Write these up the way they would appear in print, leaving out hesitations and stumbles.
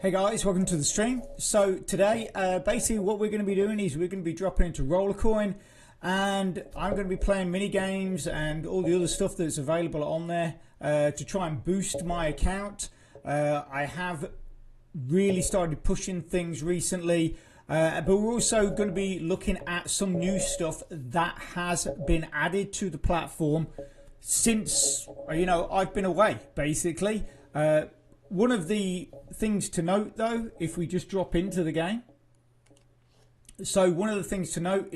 Hey guys, welcome to the stream. So today, basically what we're going to be doing is we're going to be dropping into Rollercoin, and I'm going to be playing mini games and all the other stuff that's available on there to try and boost my account. I have really started pushing things recently, but we're also going to be looking at some new stuff that has been added to the platform since, I've been away, basically. One of the things to note, though, if we just drop into the game. So one of the things to note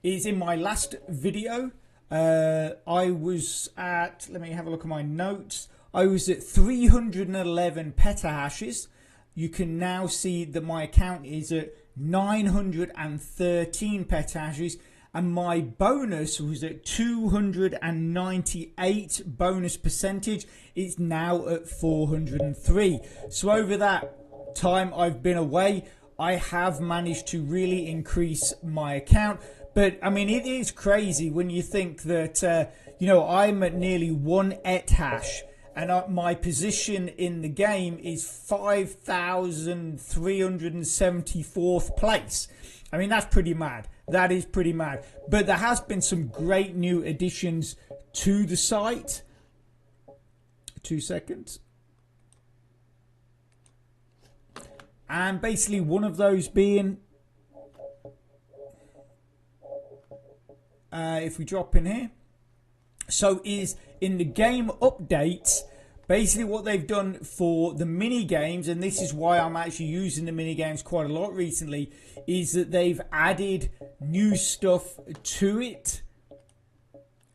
is in my last video, I was at, let me have a look at my notes. I was at 311 petahashes. You can now see that my account is at 913 petahashes. And my bonus was at 298 bonus percentage. It's now at 403. So over that time I've been away, I have managed to really increase my account. But I mean, it is crazy when you think that, I'm at nearly 1 etahash. And my position in the game is 5,374th place. I mean, that's pretty mad. That is pretty mad. But there has been some great new additions to the site. 2 seconds. And basically one of those being, if we drop in here, so is in the game updates. Basically what they've done for the mini games, and this is why I'm actually using the mini games quite a lot recently, is that they've added new stuff to it.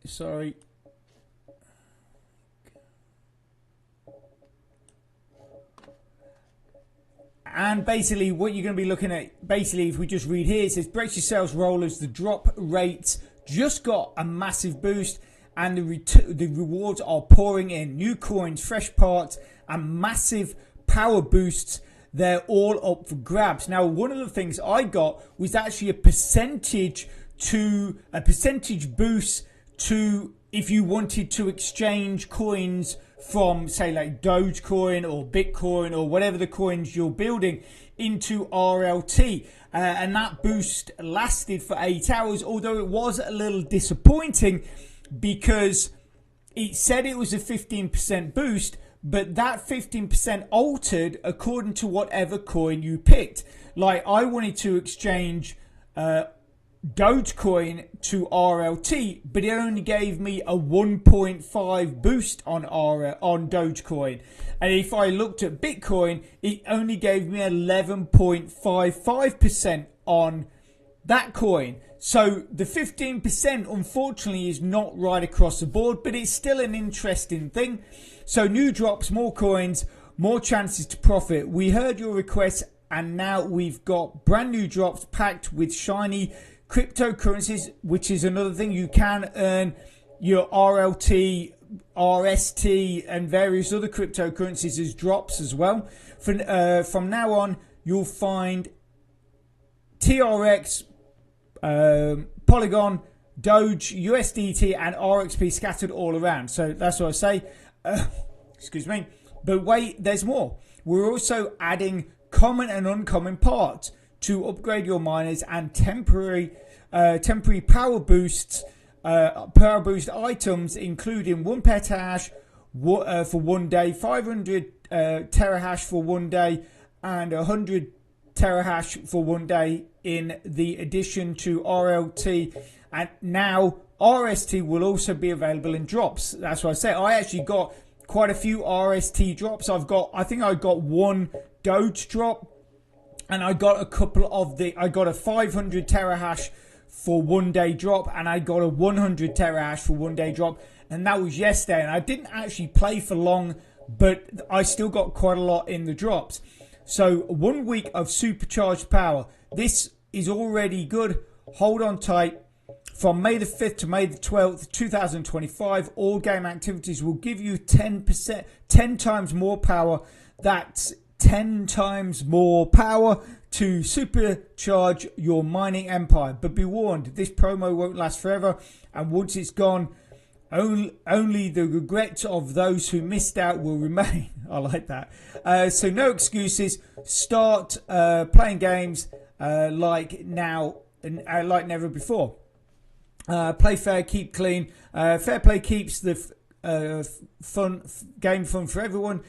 Sorry. And basically what you're going to be looking at, basically if we just read here, it says brace yourselves rollers, the drop rates just got a massive boost. And the rewards are pouring in. New coins, fresh parts, and massive power boosts. They're all up for grabs. Now, one of the things I got was actually a percentage boost to if you wanted to exchange coins from, say, like Dogecoin or Bitcoin or whatever the coins you're building into RLT. And that boost lasted for 8 hours, although it was a little disappointing, because it said it was a 15% boost, but that 15% altered according to whatever coin you picked. Like, I wanted to exchange Dogecoin to RLT, but it only gave me a 1.5 boost on Dogecoin. And if I looked at Bitcoin, it only gave me 11.55% on that coin. So the 15% unfortunately is not right across the board, but it's still an interesting thing. So new drops, more coins, more chances to profit. We heard your request, and now we've got brand new drops packed with shiny cryptocurrencies, which is another thing. You can earn your RLT, RST, and various other cryptocurrencies as drops as well. From now on, you'll find TRX, Polygon, Doge, USDT, and RXP scattered all around. So that's what I say. Excuse me. But wait, there's more. We're also adding common and uncommon parts to upgrade your miners, and temporary power boosts, power boost items, including 1 petahash for 1 day, 500 terahash for 1 day, and 100 terahash for 1 day in the addition to RLT. And now RST will also be available in drops. That's what I say. I actually got quite a few RST drops. I think I got 1 Doge drop, and I got a couple of I got a 500 terahash for 1 day drop, and I got a 100 terahash for 1 day drop, and that was yesterday. And I didn't actually play for long, but I still got quite a lot in the drops. So 1 week of supercharged power. This is already good. Hold on tight. From May the 5th to May the 12th, 2025, all game activities will give you 10 times more power. That's 10 times more power to supercharge your mining empire. But be warned, this promo won't last forever. And once it's gone, only the regrets of those who missed out will remain. I like that. So no excuses. Start playing games like now, like never before. Play fair, keep clean. Fair play keeps the game fun for everyone.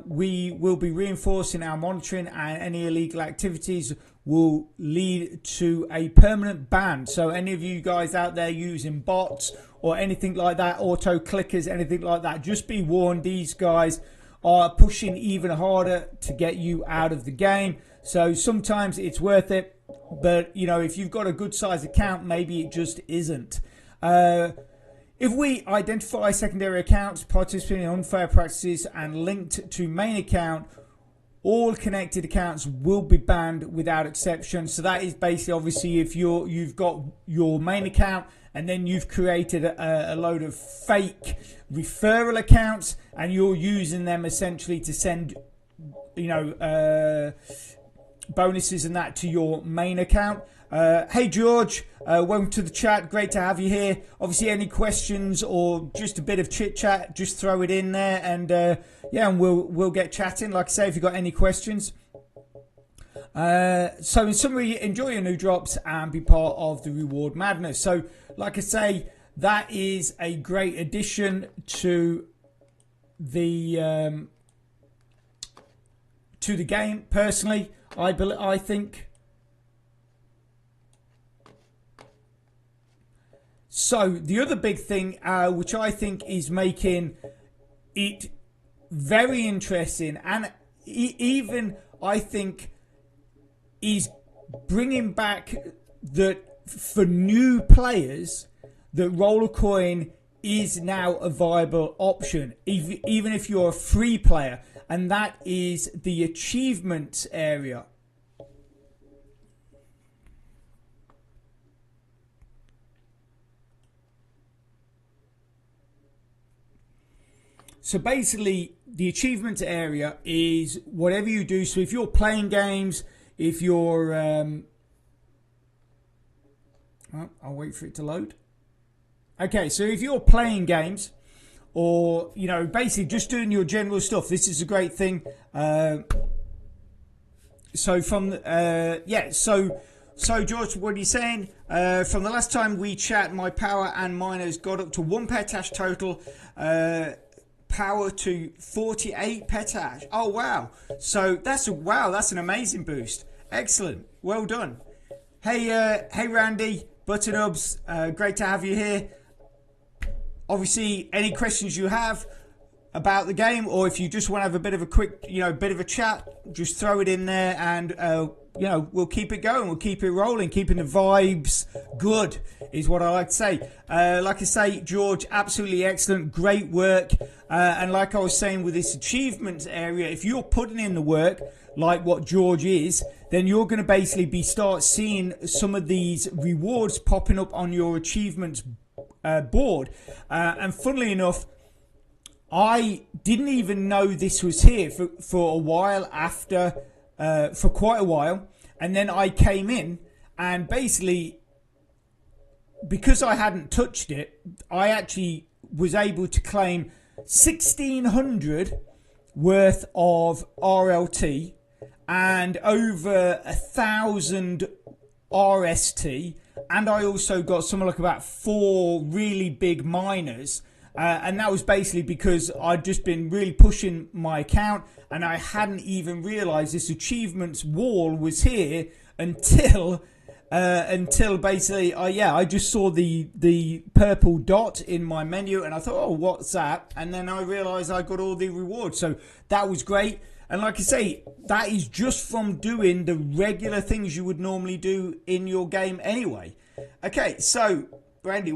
We will be reinforcing our monitoring, and any illegal activities will lead to a permanent ban. So any of you guys out there using bots or anything like that, auto clickers, anything like that, just be warned, these guys are pushing even harder to get you out of the game. So sometimes it's worth it, but you know, if you've got a good size account, maybe it just isn't. If we identify secondary accounts participating in unfair practices and linked to main account, all connected accounts will be banned without exception. So that is basically, obviously, if you've got your main account and then you've created a load of fake referral accounts and you're using them essentially to send, you know, bonuses and that to your main account. Hey George, welcome to the chat. Great to have you here. Obviously, any questions or just a bit of chit chat, just throw it in there, and yeah, and we'll get chatting. Like I say, if you've got any questions. So in summary, enjoy your new drops and be part of the reward madness. So like I say, that is a great addition to the game. Personally, I think. So the other big thing, which I think is making it very interesting, and even I think is bringing back that for new players, that Rollercoin is now a viable option, even if you're a free player, and that is the achievements area. So basically, the achievements area is whatever you do. So if you're playing games, if you're... well, I'll wait for it to load. Okay, so if you're playing games, or, you know, basically just doing your general stuff, this is a great thing. So from... yeah, so George, what are you saying? From the last time we chat, my power and miners got up to 1 petash total. Power to 48 petash. Oh wow! So that's an amazing boost. Excellent. Well done. Hey, hey Randy, Butternubs. Great to have you here. Obviously, any questions you have about the game, or if you just want to have a bit of a quick, you know, bit of a chat, just throw it in there, and you know, we'll keep it going. We'll keep it rolling, keeping the vibes good, is what I like to say. Like I say, George, absolutely excellent, great work. And like I was saying with this achievements area, if you're putting in the work like what George is, then you're going to basically start seeing some of these rewards popping up on your achievements board. And funnily enough, I didn't even know this was here for a while after, for quite a while. And then I came in, and basically, because I hadn't touched it, I actually was able to claim 1,600 worth of RLT and over 1,000 RST. And I also got something like about 4 really big miners. And that was basically because I'd just been really pushing my account, and I hadn't even realised this achievements wall was here until basically, I just saw the purple dot in my menu, and I thought, oh, what's that? And then I realised I got all the rewards. So that was great. And like I say, that is just from doing the regular things you would normally do in your game anyway. Okay, so... Randy,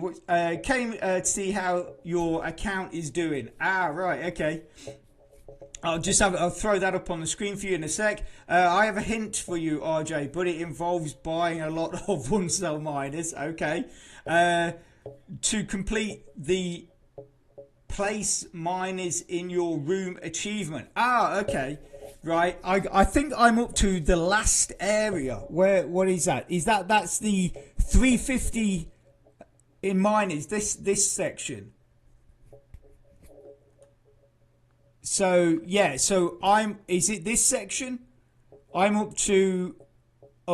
came to see how your account is doing. Ah, right, okay. I'll throw that up on the screen for you in a sec. I have a hint for you, RJ, but it involves buying a lot of one-cell miners. Okay. To complete the place miners in your room achievement. Ah, okay. Right. I think I'm up to the last area. What is that? That's the 350 in miners, this section. So yeah, so is it this section? I'm up to,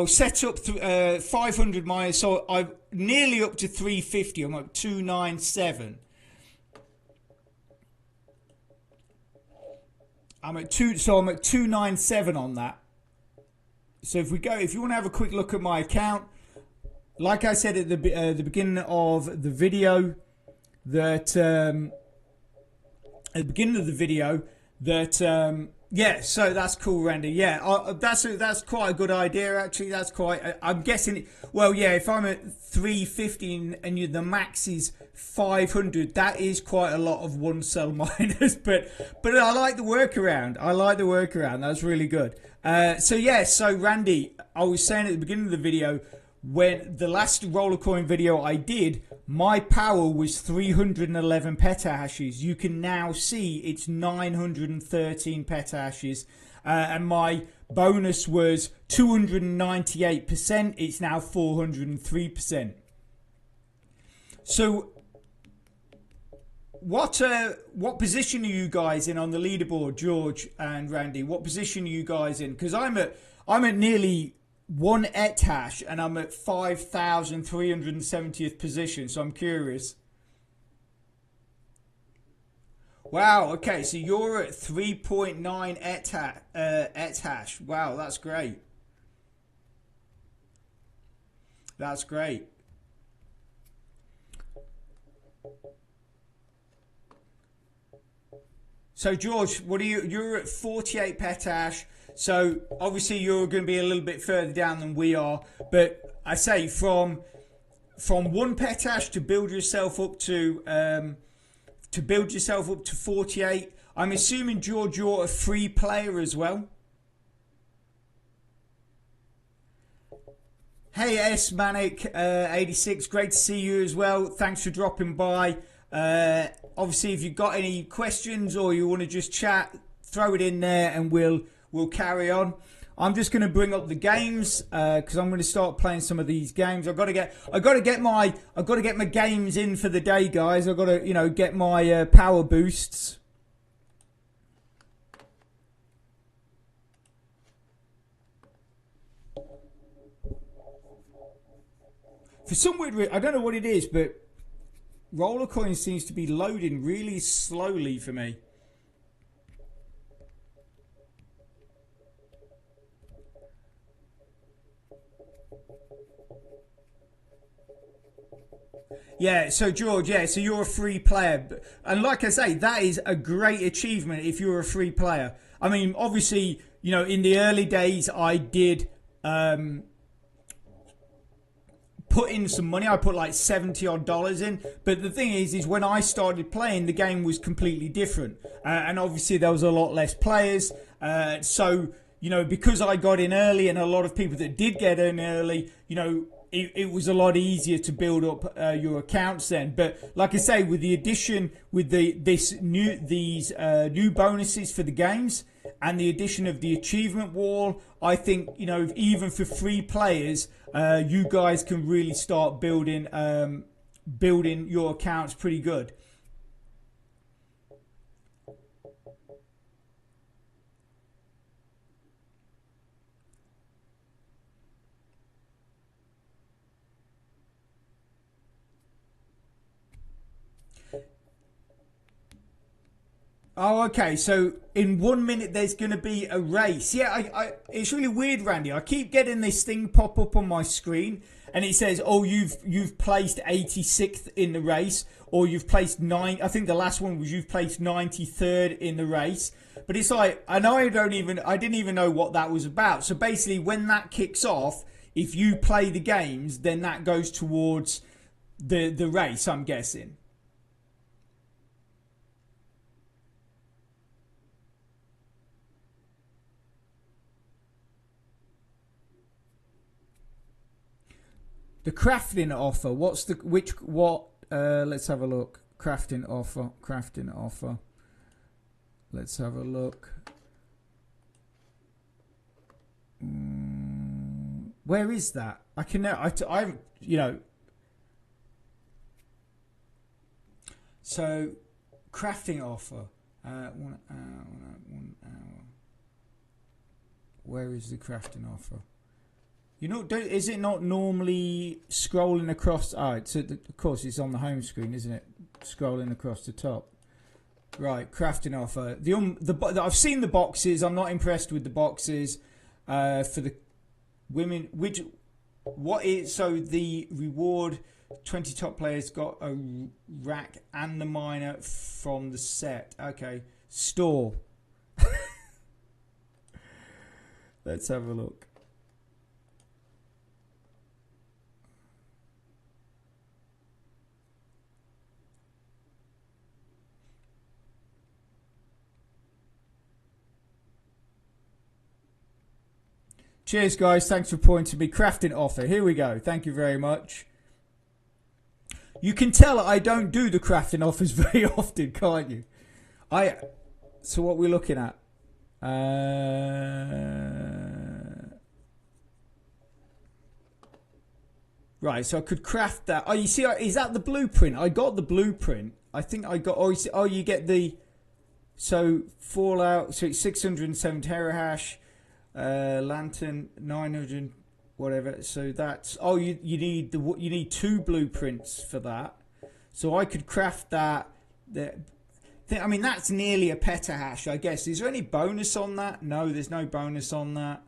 set up 500 miles, so I'm nearly up to 350. I'm up 297. I'm at 297 on that. So if you want to have a quick look at my account, like I said at the beginning of the video, yeah, so that's cool, Randy. Yeah, that's quite a good idea, actually. That's quite. I'm guessing. Well, yeah, if I'm at 350 and the max is 500, that is quite a lot of one cell miners. But I like the workaround. That's really good. So Randy, I was saying at the beginning of the video, when the last Rollercoin video I did, my power was 311 petahashes. You can now see it's 913 petahashes. And my bonus was 298%. It's now 403%. So what position are you guys in on the leaderboard, George and Randy? What position are you guys in? Because I'm at nearly 1 etash and I'm at 5,370th position, so I'm curious. Wow, okay, so you're at 3.9 etash. Wow, that's great. That's great. So George, you're at 48 petash. So obviously you're going to be a little bit further down than we are, but I say from 1 petash to build yourself up to 48. I'm assuming, George, you're a free player as well. Hey S Manic 86, great to see you as well. Thanks for dropping by. Obviously, if you've got any questions or you want to just chat, throw it in there and we'll carry on. I'm just going to bring up the games because I'm going to start playing some of these games. I've got to get my games in for the day, guys. I've got to get my power boosts. For some weird reason, I don't know what it is, but Rollercoin seems to be loading really slowly for me. Yeah, so George, so you're a free player. And like I say, that is a great achievement if you're a free player. I mean, obviously, in the early days, I did put in some money. I put like $70 odd in. But the thing is when I started playing, the game was completely different. And obviously, there was a lot less players. So, because I got in early and a lot of people that did get in early, it was a lot easier to build up your accounts then. But like I say, with the addition, with these new bonuses for the games and the addition of the achievement wall, I think even for free players, you guys can really start building your accounts pretty good. Oh, okay. So in 1 minute, there's going to be a race. Yeah, it's really weird, Randy. I keep getting this thing pop up on my screen, and it says, "Oh, you've placed 86th in the race, or you've placed 9." I think the last one was you've placed 93rd in the race. But it's like, and I didn't even know what that was about. So basically, when that kicks off, if you play the games, then that goes towards the race, I'm guessing. The crafting offer. Let's have a look. Crafting offer. Let's have a look. Where is that? So crafting offer. 1 hour, 1 hour. Where is the crafting offer? You know, is it not normally scrolling across? So of course it's on the home screen, isn't it? Scrolling across the top. Right, crafting offer. I've seen the boxes. I'm not impressed with the boxes. For the women, so the reward 20 top players got a rack and the miner from the set. Okay, store. Let's have a look. Cheers, guys. Thanks for pointing me. Crafting offer. Here we go. Thank you very much. You can tell I don't do the crafting offers very often, can't you? So what we're looking at? Right, so I could craft that. Oh, you see, is that the blueprint? I got the blueprint. I think I got. Oh, you get the. So Fallout. So it's 607 terahash. Lantern 900 whatever, so that's you need 2 blueprints for that, so I could craft that. I mean, that's nearly a petahash, I guess. Is there any bonus on that? No, there's no bonus on that.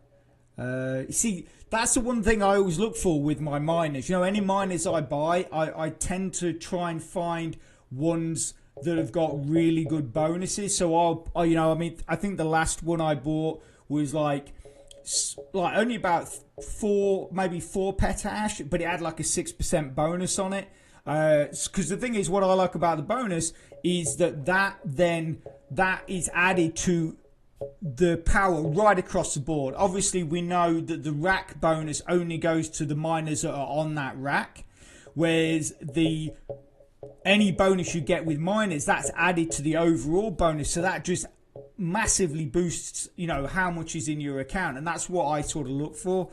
You see, that's the one thing I always look for with my miners. You know, any miners I buy, I tend to try and find ones that have got really good bonuses. So I think the last one I bought was like only about 4 petahash, but it had like a 6% bonus on it. Because the thing is, what I like about the bonus is that is added to the power right across the board. Obviously, we know that the rack bonus only goes to the miners that are on that rack, whereas any bonus you get with miners, that's added to the overall bonus. So that just massively boosts, how much is in your account, and that's what I sort of look for.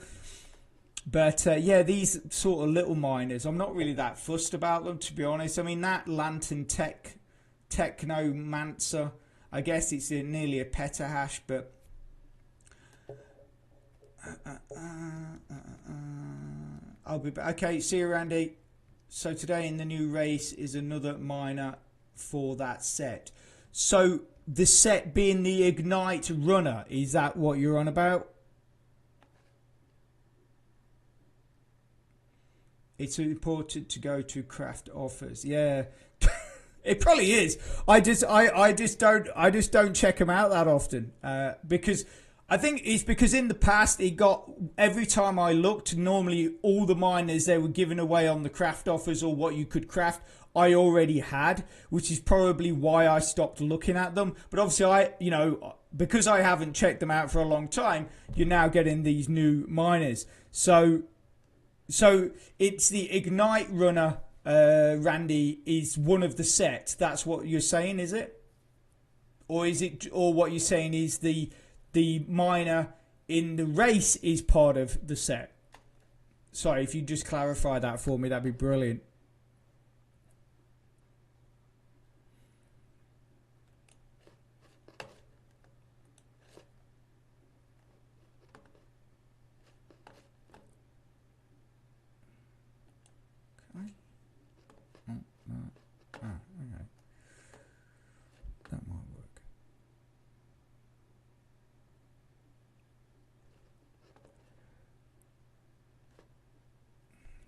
But yeah, these sort of little miners, I'm not really that fussed about them, to be honest. I mean, that Lantern Technomancer, I guess it's nearly a petahash, but I'll be back. Okay, see you, Randy. So today in the new race is another miner for that set. So the set being the Ignite Runner, is that what you're on about? It's important to go to craft offers. Yeah, it probably is. I just don't check them out that often because I think it's because in the past it got, every time I looked, normally all the miners they were giving away on the craft offers or what you could craft, I already had, which is probably why I stopped looking at them. But obviously because I haven't checked them out for a long time, you're now getting these new miners. So it's the Ignite Runner, Randy, is one of the sets. That's what you're saying, is it? Or what you're saying is the miner in the race is part of the set? Sorry, if you just clarify that for me, that'd be brilliant. Okay. That might work.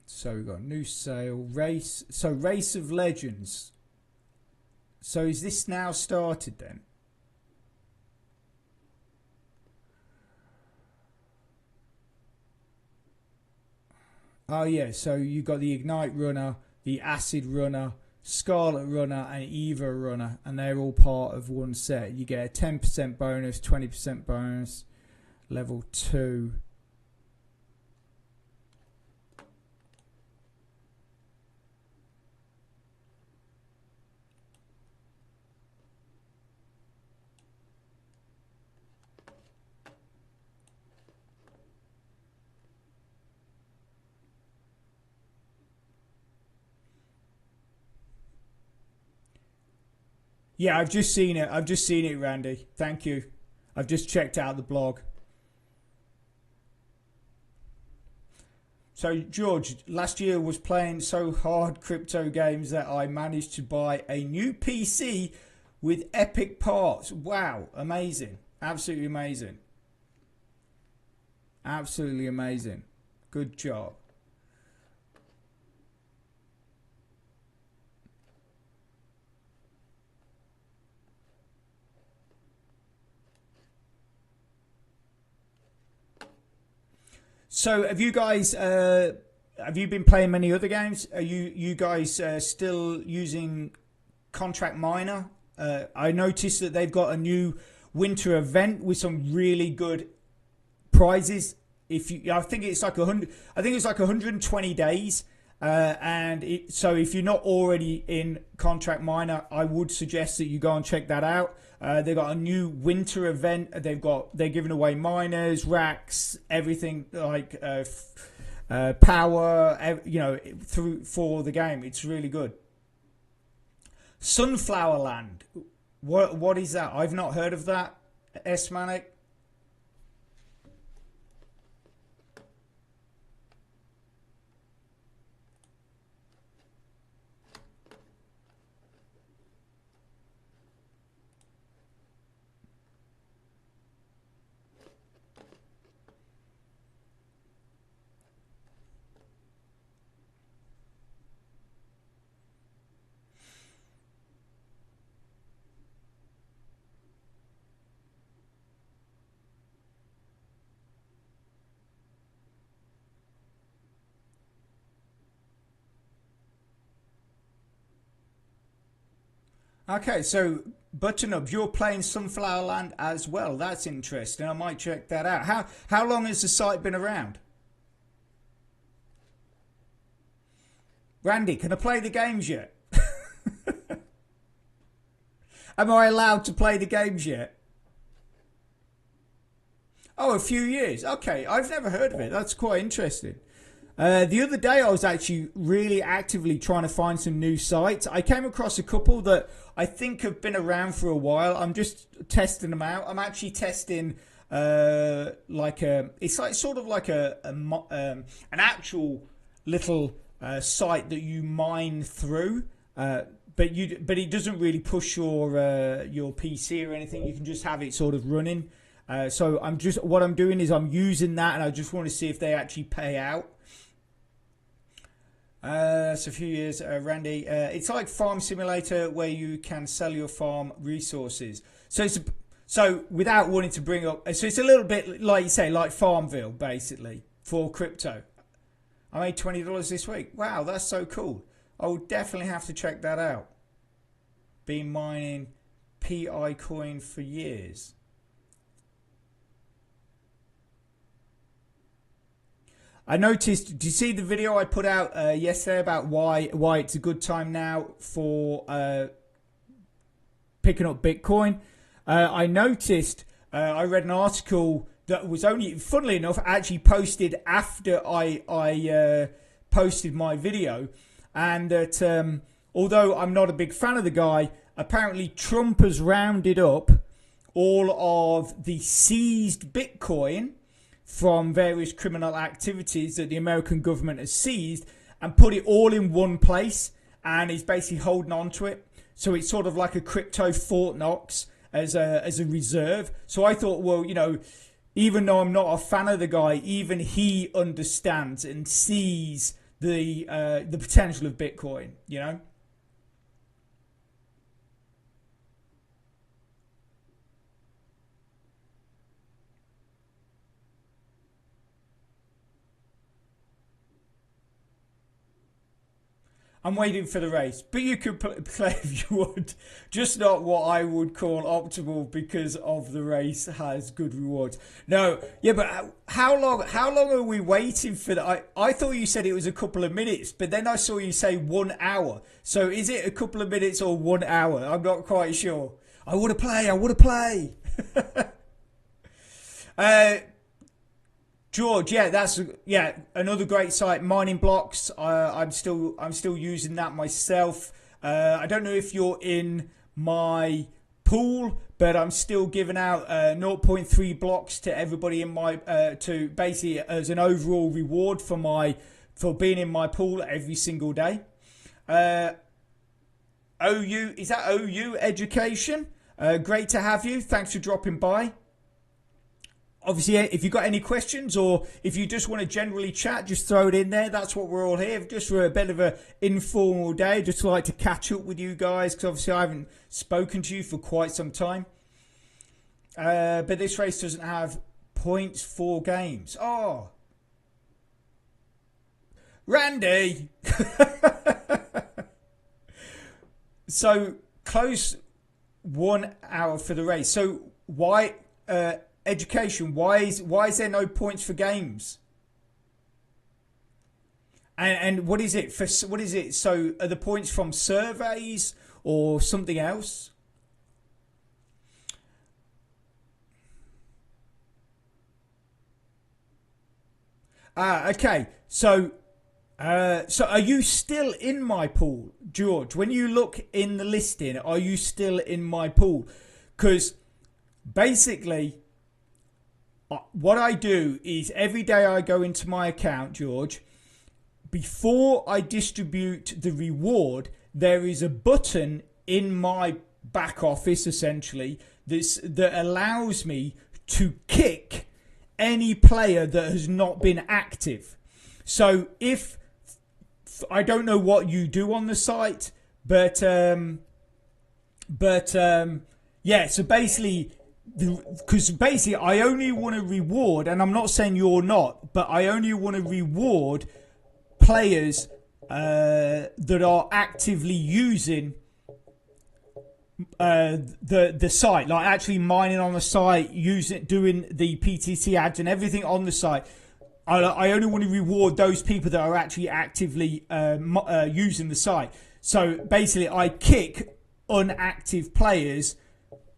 So we've got new sale, race. So Race of Legends. So is this now started then? Oh yeah, so you got the Ignite Runner, the Acid Runner, Scarlet Runner and Eva Runner, and they're all part of one set. You get a 10% bonus, 20% bonus, level 2. Yeah, I've just seen it. I've just seen it, Randy. Thank you. I've just checked out the blog. So, George, last year was playing so hard crypto games that I managed to buy a new PC with epic parts. Wow, amazing. Absolutely amazing. Absolutely amazing. Good job. So, have you been playing many other games? Are you guys still using Contract Miner? I noticed that they've got a new winter event with some really good prizes. If you, I think it's like 100. I think it's like 120 days. So if you're not already in Contract Miner, I would suggest that you go and check that out. They've got a new winter event. They're giving away miners, racks, everything like power, through for the game. It's really good. Sunflower Land. What is that? I've not heard of that. S-Manic. Okay, so Button Up, you're playing Sunflower Land as well. That's interesting. I might check that out. How long has the site been around? Randy, can I play the games yet? Am I allowed to play the games yet? Oh, a few years. Okay, I've never heard of it. That's quite interesting. The other day, I was actually really actively trying to find some new sites. I came across a couple that I think have been around for a while. I'm just testing them out. I'm actually testing it's like sort of like an actual little site that you mine through, but it doesn't really push your PC or anything. You can just have it sort of running. So what I'm doing is I'm using that, and I just want to see if they actually pay out. So a few years, Randy. It's like Farm Simulator where you can sell your farm resources. So without wanting to bring up, so it's a little bit like you say, like Farmville, basically for crypto. I made $20 this week. Wow, that's so cool. I will definitely have to check that out. Been mining PI coin for years. I noticed. Did you see the video I put out yesterday about why it's a good time now for picking up Bitcoin? I noticed. I read an article that was only, funnily enough, actually posted after I posted my video, and that although I'm not a big fan of the guy, apparently Trump has rounded up all of the seized Bitcoin from various criminal activities that the American government has seized and put it all in one place, and is basically holding on to it. So it's sort of like a crypto Fort Knox as a reserve. So I thought, well, even though I'm not a fan of the guy, even he understands and sees the potential of Bitcoin, I'm waiting for the race, but you could play if you would. Just not what I would call optimal, because of the race has good rewards. No, yeah, but how long are we waiting for that? I thought you said it was a couple of minutes, but then I saw you say 1 hour. So is it a couple of minutes or 1 hour? I'm not quite sure. I want to play. George, that's another great site, Mining Blocks. I'm still using that myself. I don't know if you're in my pool, but I'm still giving out zero point 0.3 blocks to everybody in my to basically as an overall reward for being in my pool every single day. OU, is that OU Education? Great to have you. Thanks for dropping by. Obviously, if you've got any questions or if you just want to generally chat, just throw it in there. That's what we're all here, just for a bit of an informal day. Just like to catch up with you guys, because obviously I haven't spoken to you for quite some time. But this race doesn't have points for games. Oh, Randy. So close 1 hour for the race. So why education? Why is there no points for games? And what is it for? What is it? So are the points from surveys or something else? Okay. So are you still in my pool, George? When you look in the listing, are you still in my pool? Because basically, what I do is every day I go into my account, George, before I distribute the reward, there is a button in my back office, essentially, that allows me to kick any player that has not been active. So if I don't know what you do on the site, but yeah. So basically, because basically I only want to reward, and I'm not saying you're not, but I only want to reward players that are actively using the site, like actually mining on the site, doing the PTC ads and everything on the site. I only want to reward those people that are actually actively using the site. So basically, I kick unactive players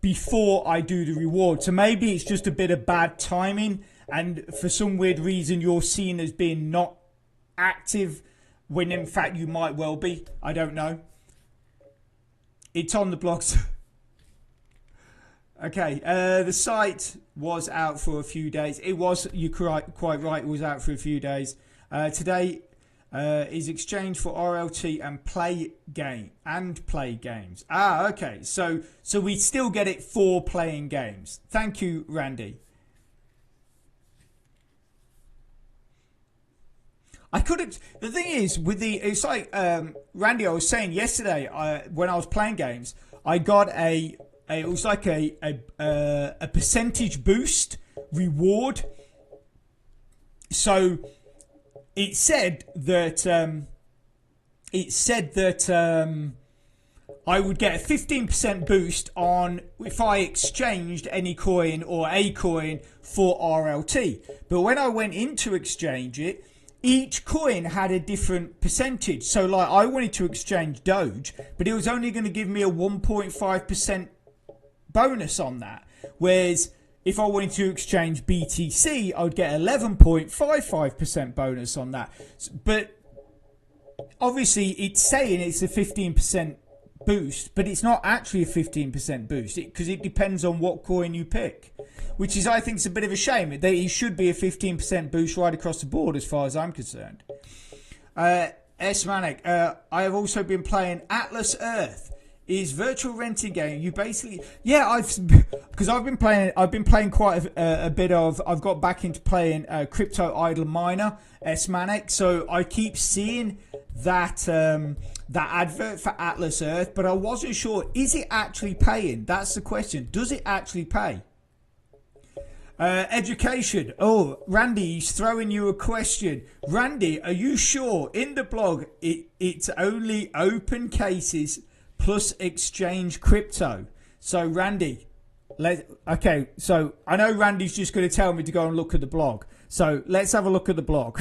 before I do the reward. So maybe it's just a bit of bad timing, and for some weird reason you're seen as being not active when in fact you might well be. I don't know. It's on the blogs. Okay, the site was out for a few days. It was, you're quite right, it was out for a few days. Today is exchange for RLT and play games. Okay, so we still get it for playing games. Thank you, Randy. I could have. The thing is, it's like Randy. I was saying yesterday, when I was playing games, I got it was like a percentage boost reward. So it said that I would get a 15% boost on if I exchanged any coin or a coin for RLT. But when I went in to exchange it, each coin had a different percentage. So like I wanted to exchange Doge, but it was only going to give me a 1.5% bonus on that. Whereas if I wanted to exchange BTC, I would get 11.55% bonus on that. But obviously it's saying it's a 15% boost, but it's not actually a 15% boost because it depends on what coin you pick, which is, I think, is a bit of a shame. It should be a 15% boost right across the board as far as I'm concerned. S-Manic, I have also been playing Atlas Earth. Is virtual renting game. You basically, yeah, I've been playing quite a bit of. I've got back into playing Crypto Idle Miner, S-Manic. So I keep seeing that advert for Atlas Earth, but I wasn't sure. Is it actually paying? That's the question. Does it actually pay? Education. Oh, Randy, he's throwing you a question. Randy, are you sure in the blog it's only open cases plus exchange crypto? So Randy, okay, so I know Randy's just going to tell me to go and look at the blog. So let's have a look at the blog.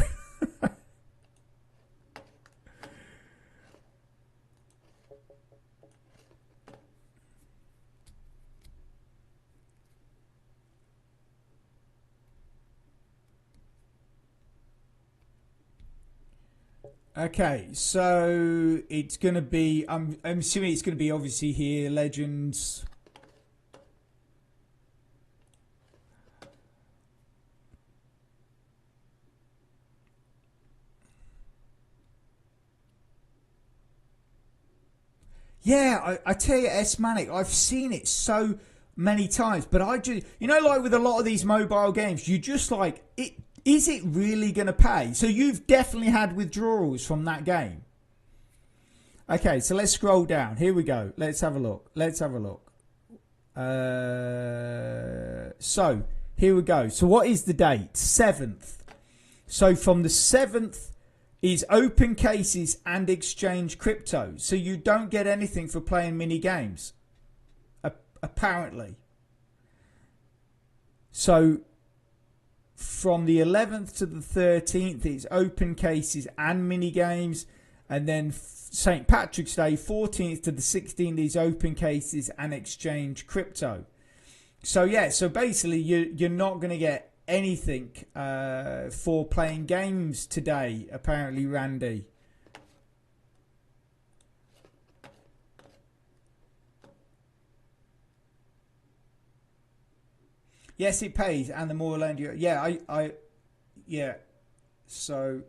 Okay, so it's going to be, I'm assuming it's going to be obviously here, Legends. Yeah, I tell you, S-Manic, I've seen it so many times, but I just, like with a lot of these mobile games, you just like, is it really going to pay? So you've definitely had withdrawals from that game. Okay, so let's scroll down. Here we go. Let's have a look. So here we go. So what is the date? 7th. So from the 7th is open cases and exchange crypto. So you don't get anything for playing mini games, apparently. So from the 11th to the 13th, it's open cases and mini games. And then St. Patrick's Day, 14th to the 16th, is open cases and exchange crypto. So yeah, so basically you're not going to get anything for playing games today, apparently, Randy. Yes, it pays, and the more land you, yeah. So,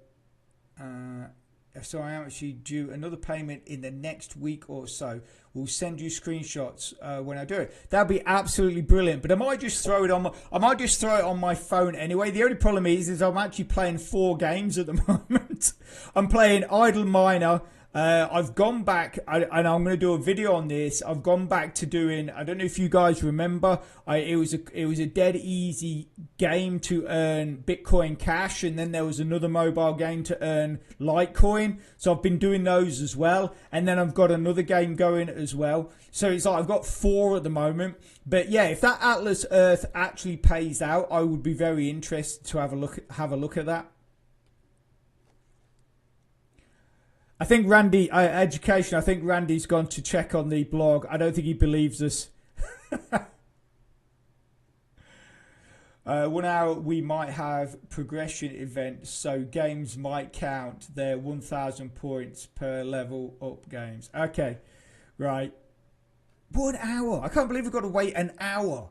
so I am actually due another payment in the next week or so. We'll send you screenshots when I do it. That'd be absolutely brilliant. But I might just throw it on my phone anyway. The only problem is I'm actually playing 4 games at the moment. I'm playing Idle Miner. I've gone back, and I'm going to do a video on this. I've gone back to doing, I don't know if you guys remember, it was a dead easy game to earn Bitcoin Cash, and then there was another mobile game to earn Litecoin. So I've been doing those as well, and then I've got another game going as well. So it's like I've got 4 at the moment. But yeah, if that Atlas Earth actually pays out, I would be very interested to have a look at that. I think Randy, education, I think Randy's gone to check on the blog. I don't think he believes us. 1 hour, we might have progression events, so games might count their 1,000 points per level up games. Okay, right. 1 hour. I can't believe we've got to wait an hour.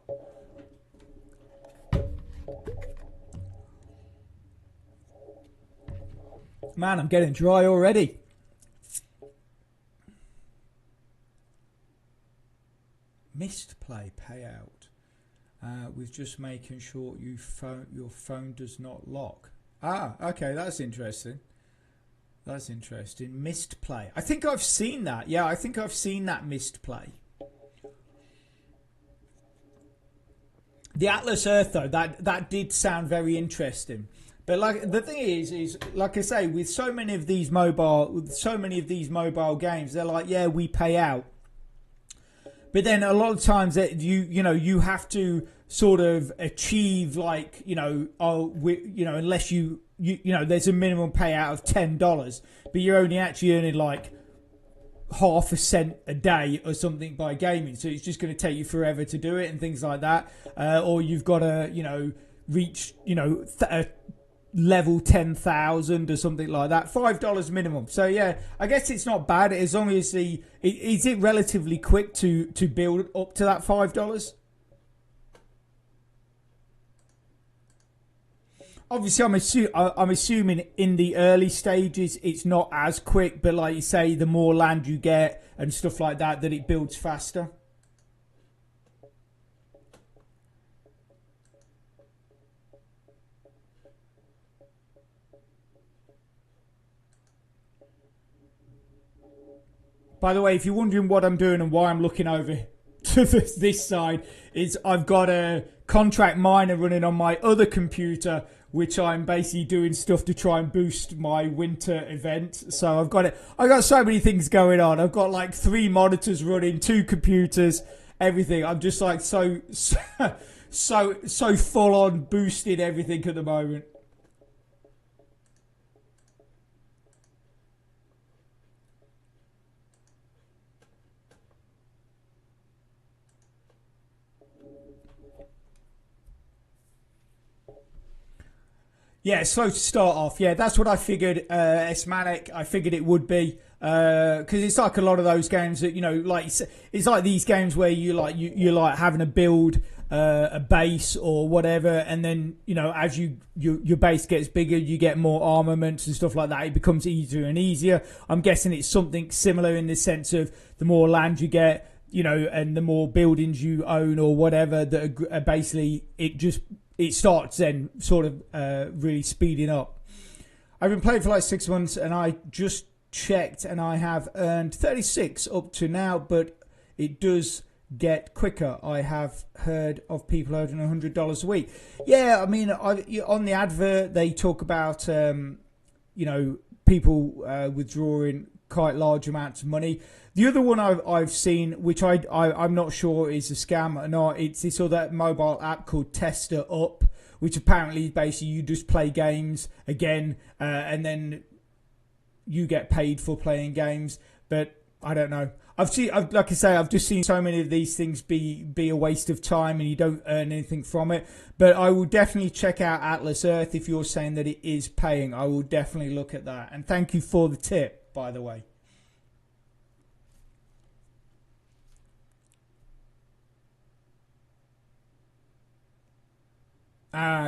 Man, I'm getting dry already. Missed play payout with just making sure your phone does not lock. Okay, that's interesting. Missed play. I think I've seen that. Yeah, I think I've seen that missed play. The Atlas Earth, though, that did sound very interesting. But like the thing is like I say, with so many of these mobile games, they're like, yeah, we pay out. But then a lot of times that you have to sort of achieve, like, unless there's a minimum payout of $10, but you're only actually earning like half a cent a day or something by gaming, so it's just going to take you forever to do it and things like that, or you've got to reach level 10,000 or something like that. $5 minimum. So yeah, I guess it's not bad as long as is it relatively quick to build up to that $5. Obviously, I'm assuming in the early stages it's not as quick, but like you say, the more land you get and stuff like that it builds faster. By the way, if you're wondering what I'm doing and why I'm looking over to this side, is I've got a contract miner running on my other computer, which I'm basically doing stuff to try and boost my winter event. So I've got so many things going on. I've got like 3 monitors running, 2 computers, everything. I'm just like so full on boosted everything at the moment. Yeah, it's slow to start off. Yeah, that's what I figured. Esmanic, I figured it would be because it's like a lot of those games that like it's like these games where you like having to build a base or whatever, and then as your base gets bigger, you get more armaments and stuff like that. It becomes easier and easier. I'm guessing it's something similar in the sense of the more land you get, and the more buildings you own or whatever, that are basically it starts then sort of really speeding up. I've been playing for like 6 months and I just checked and I have earned 36 up to now, but it does get quicker. I have heard of people earning $100 a week. Yeah, I mean, on the advert they talk about people withdrawing quite large amounts of money. The other one I've seen, which I'm not sure is a scam or not, it's this other mobile app called Tester Up, which apparently basically you just play games again and then you get paid for playing games. But I don't know. Like I say, I've just seen so many of these things be a waste of time and you don't earn anything from it. But I will definitely check out Atlas Earth if you're saying that it is paying. I will definitely look at that. And thank you for the tip, by the way.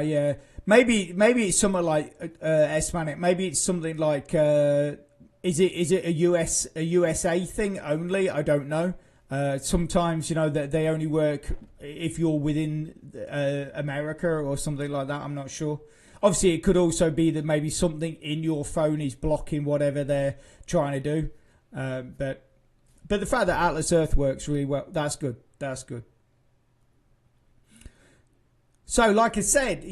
Yeah. Maybe it's something like S-Manic. Maybe it's something like is it a USA thing only? I don't know. Sometimes that they only work if you're within America or something like that. I'm not sure. Obviously, it could also be that maybe something in your phone is blocking whatever they're trying to do. But the fact that Atlas Earth works really well, that's good. That's good. So, like I said,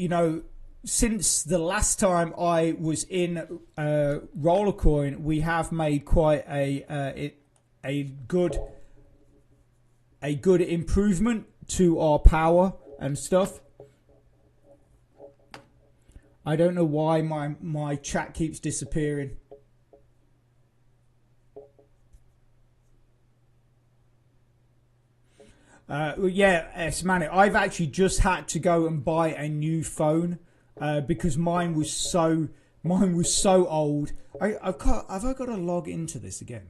since the last time I was in Rollercoin, we have made quite a good improvement to our power and stuff. I don't know why my chat keeps disappearing. Yeah, Semantic. I've actually just had to go and buy a new phone because mine was so old. Have I got to log into this again?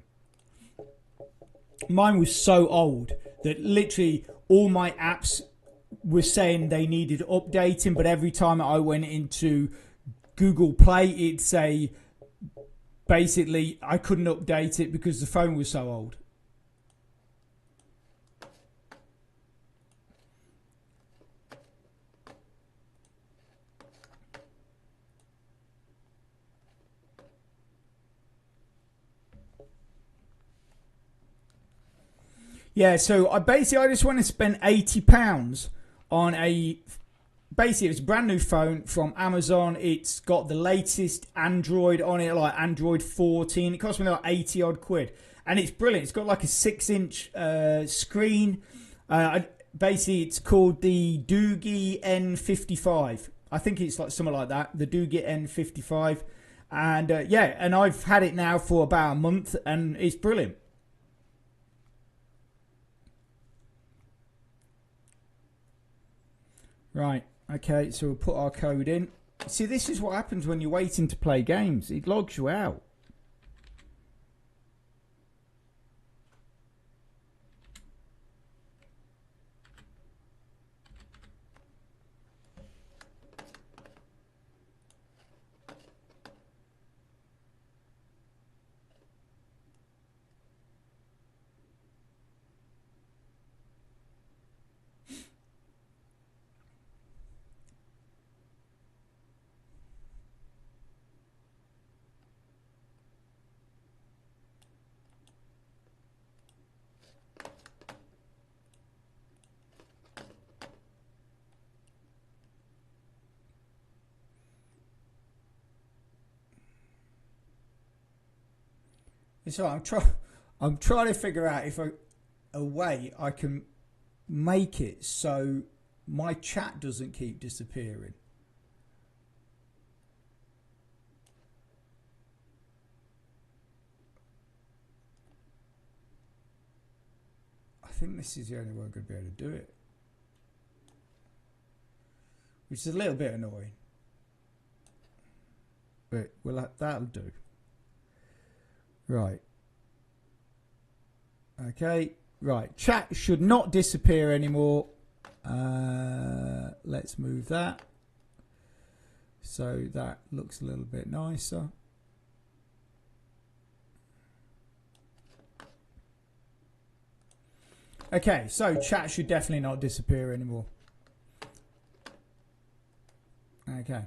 Mine was so old that literally all my apps were saying they needed updating, but every time I went into Google Play, it'd say basically I couldn't update it because the phone was so old. Yeah, so I just want to spend £80 on basically it's a brand new phone from Amazon. It's got the latest Android on it, like Android 14. It cost me like 80 odd quid, and it's brilliant. It's got like a 6-inch screen. Basically, it's called the Doogie N55. I think it's like something like that. The Doogie N55, and yeah, and I've had it now for about a month, and it's brilliant. Right, okay, so we'll put our code in. See, this is what happens when you're waiting to play games. It logs you out. So I'm trying to figure out if a way I can make it so my chat doesn't keep disappearing. I think this is the only way I'm going to be able to do it, which is a little bit annoying. But that'll do. Right. Okay. Right. Chat should not disappear anymore. Let's move that. So that looks a little bit nicer. Okay, so chat should definitely not disappear anymore. Okay.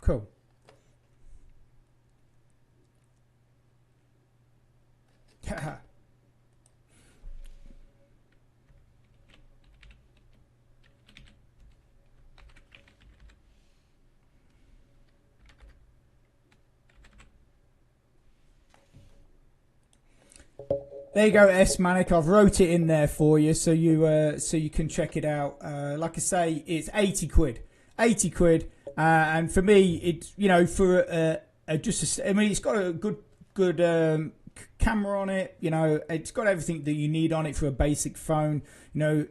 Cool. There you go, S Manic. I've wrote it in there for you, so you can check it out. Like I say, it's 80 quid, 80 quid, and for me, it's for I mean, it's got a good camera on it. It's got everything that you need on it for a basic phone. As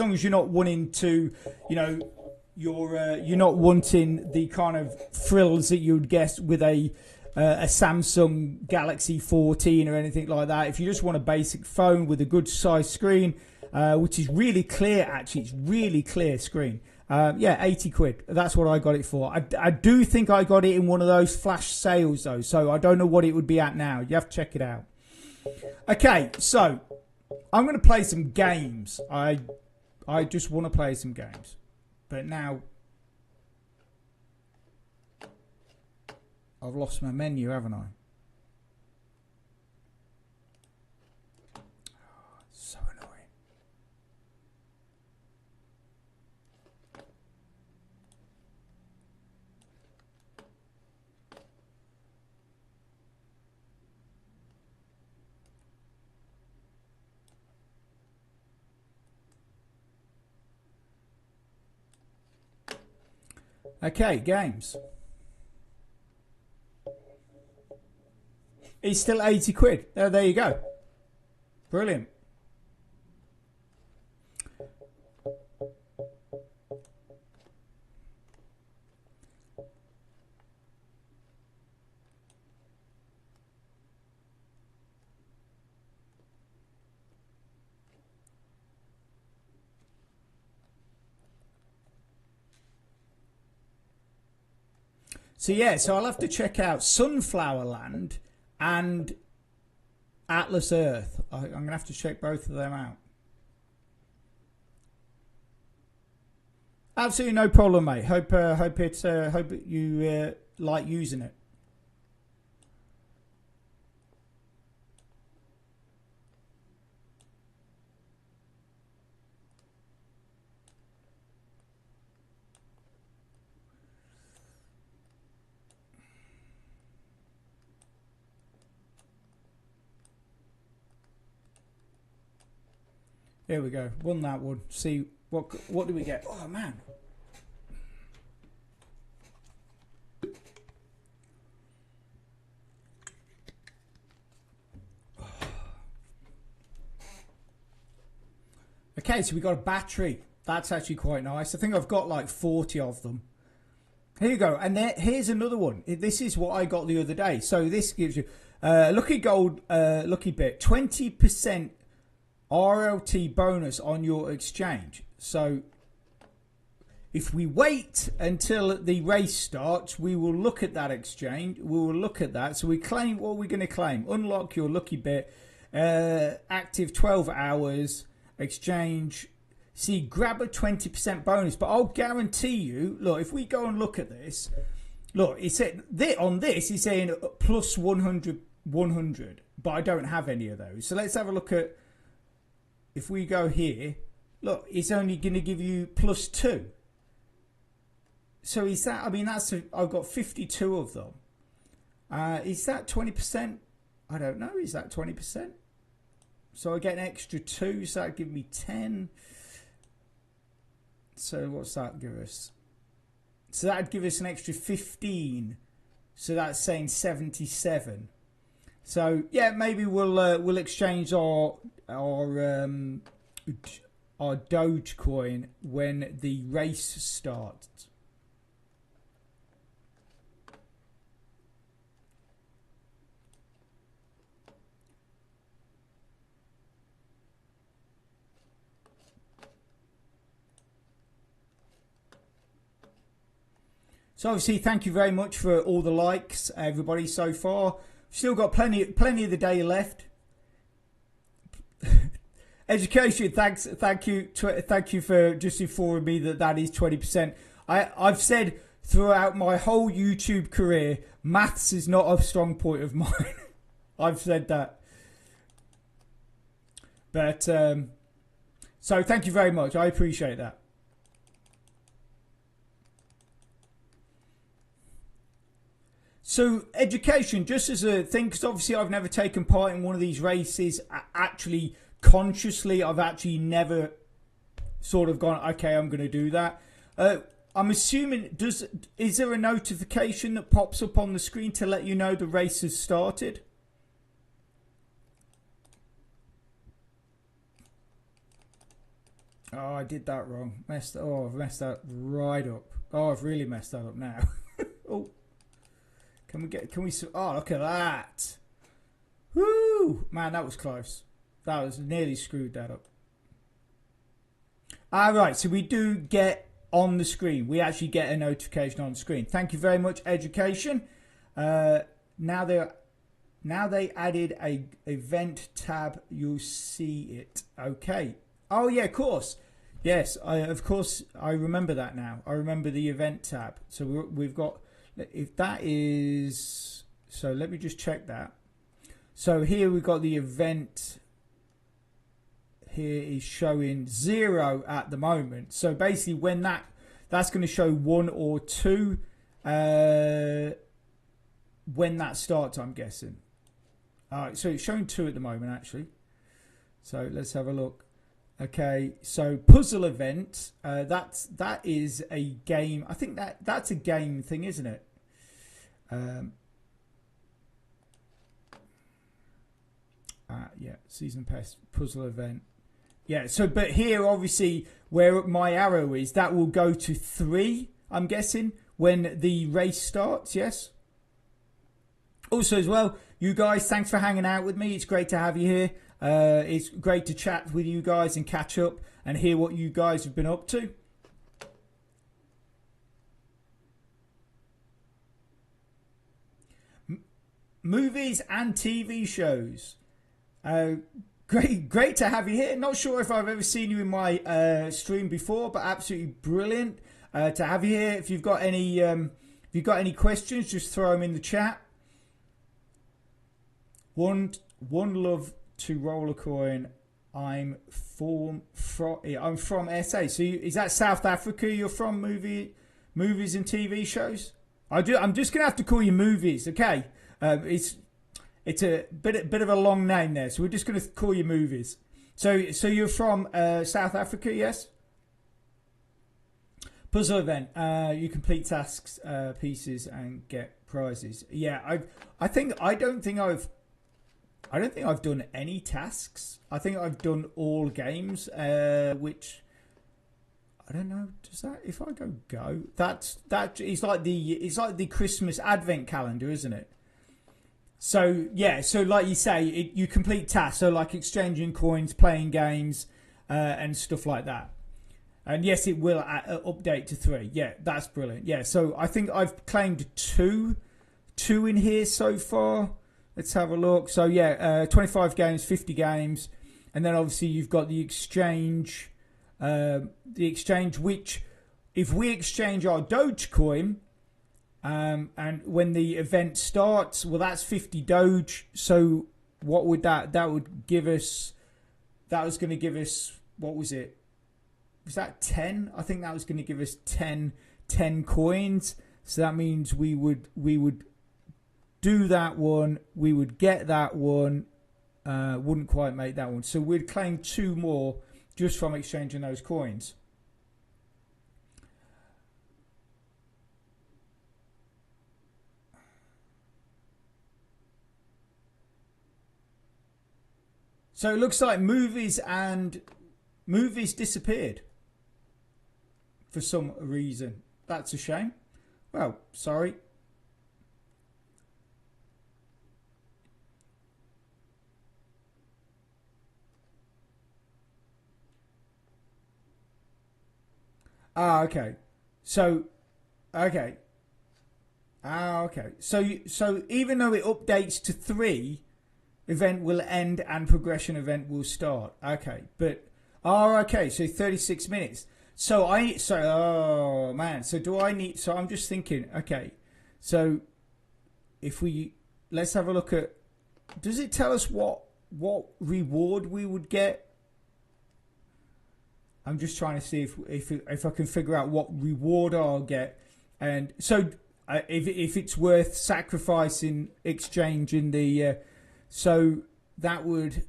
long as you're not wanting to, you're not wanting the kind of frills that you would get with a Samsung Galaxy 14 or anything like that. If you just want a basic phone with a good size screen, which is really clear, actually, it's really clear screen. 80 quid. That's what I got it for. I do think I got it in one of those flash sales though, so I don't know what it would be at now. You have to check it out. Okay, so I'm going to play some games. I just want to play some games. But now I've lost my menu, haven't I? Oh, so annoying. Okay, games. It's still 80 quid. There you go. Brilliant. So I'll have to check out Sunflower Land and Atlas Earth. I'm going to have to check both of them out. Absolutely no problem, mate. Hope you like using it. There we go. Won that one. See what do we get? Oh man. Okay, so we got a battery. That's actually quite nice. I think I've got like 40 of them. Here you go. And here's another one. This is what I got the other day. So this gives you Lucky Gold, Lucky Bit, 20% RLT bonus on your exchange. So if we wait until the race starts, we will look at that exchange. We will look at that. So we claim what we're going to claim. Unlock your Lucky Bit. Active 12 hours. Exchange. See, grab a 20% bonus. But I'll guarantee you, look, if we go and look at this, look, it said on this, it's saying plus 100, but I don't have any of those. So let's have a look at, if we go here, look, it's only going to give you plus 2. So is that, I mean, I've got 52 of them. Is that 20%? I don't know. Is that 20%? So I get an extra 2, so that'd give me 10. So what's that give us? So that'd give us an extra 15. So that's saying 77. So yeah, maybe we'll exchange our Dogecoin when the race starts. So obviously, thank you very much for all the likes, everybody, so far. Still got plenty of the day left. Education, thank you for just informing me that is 20%. I've said throughout my whole YouTube career, maths is not a strong point of mine. I've said that. But so thank you very much. I appreciate that. So education, just as a thing, because obviously I've never taken part in one of these races actually consciously. I've actually never sort of gone, okay, I'm going to do that. I'm assuming, is there a notification that pops up on the screen to let you know the race has started? Oh, I did that wrong. I've messed that right up. Oh, I've really messed that up now. Oh. Can we, oh, look at that. Woo! Man, that was close. That was nearly screwed that up. All right, so we do get on the screen. We actually get a notification on the screen. Thank you very much, education. Now they added a event tab. You'll see it. Okay. Oh, yeah, of course. Yes, of course, I remember that now. I remember the event tab. So we've got... If that is, so let me just check that. So here we've got the event. Here is showing 0 at the moment. So basically when that's going to show 1 or 2 when that starts, I'm guessing. All right, so it's showing 2 at the moment actually. So let's have a look. Okay, so puzzle event, that is a game. I think that's a game thing, isn't it? Yeah, season pass puzzle event. Yeah, so but here obviously where my arrow is, that will go to 3, I'm guessing, when the race starts, yes? Also as well, you guys, thanks for hanging out with me. It's great to have you here. It's great to chat with you guys and catch up and hear what you guys have been up to. Movies and TV shows. Great to have you here. Not sure if I've ever seen you in my stream before, but absolutely brilliant to have you here. If you've got any questions, just throw them in the chat. One love to Rollercoin. I'm from SA. So is that South Africa? You're from movies and TV shows? I'm just gonna have to call you movies, okay? It's a bit of a long name there, so we're just going to call you movies. So you're from South Africa, yes? Puzzle event. You complete tasks, pieces, and get prizes. Yeah, I don't think I've done any tasks. I think I've done all games, which I don't know. Does that, if I go, that is like the Christmas advent calendar, isn't it? So yeah, so like you say, you complete tasks, so like exchanging coins, playing games, and stuff like that. And yes, it will update to 3. Yeah, that's brilliant. Yeah, so I think I've claimed two in here so far. Let's have a look. So yeah, 25 games, 50 games, and then obviously you've got the exchange, which if we exchange our Dogecoin. And when the event starts, well, that's 50 Doge. So what would that would give us? That was going to give us, what was it? Was that 10? I think that was going to give us 10 coins. So that means we would do that one. We would get that one. Wouldn't quite make that one. So we'd claim 2 more just from exchanging those coins. So it looks like movies disappeared for some reason. That's a shame. Well, sorry. Ah, okay. So, okay. Ah, okay. So even though it updates to 3, event will end and progression event will start. Okay, but okay. So 36 minutes. Oh man. So do I need? So I'm just thinking. Okay, so if we let's have a look at. Does it tell us what reward we would get? I'm just trying to see if I can figure out what reward I'll get, and so if it's worth sacrificing, exchanging the. So that would.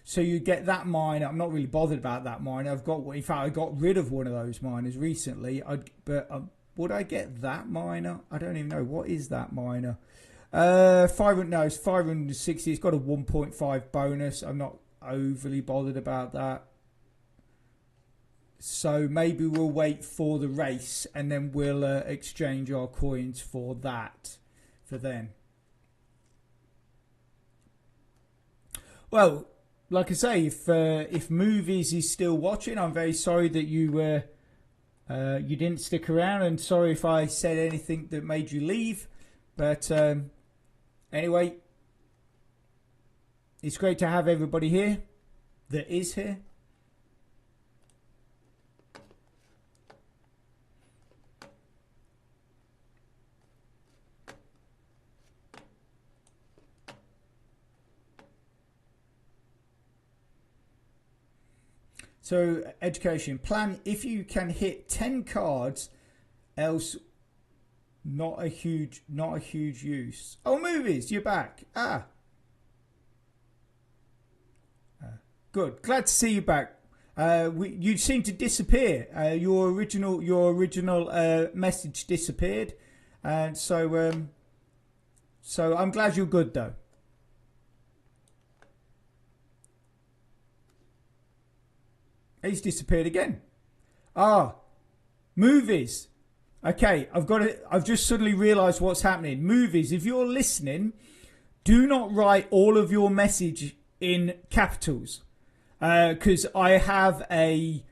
So you get that miner. I'm not really bothered about that miner. In fact, I got rid of one of those miners recently. Would I get that miner? I don't even know. What is that miner? 500. No, it's 560. It's got a 1.5 bonus. I'm not overly bothered about that. So maybe we'll wait for the race and then we'll exchange our coins for that. For then. Well, like I say, if movies is still watching, I'm very sorry that you didn't stick around, and sorry if I said anything that made you leave. But anyway, it's great to have everybody here that is here. So education plan, if you can hit 10 cards, else not a huge use. Oh, movies, you're back. Good, glad to see you back. You seem to disappear. Your original message disappeared, and so I'm glad you're good though. He's disappeared again. Movies. Okay, I've just suddenly realised what's happening. Movies, if you're listening, do not write all of your message in capitals. Because I have a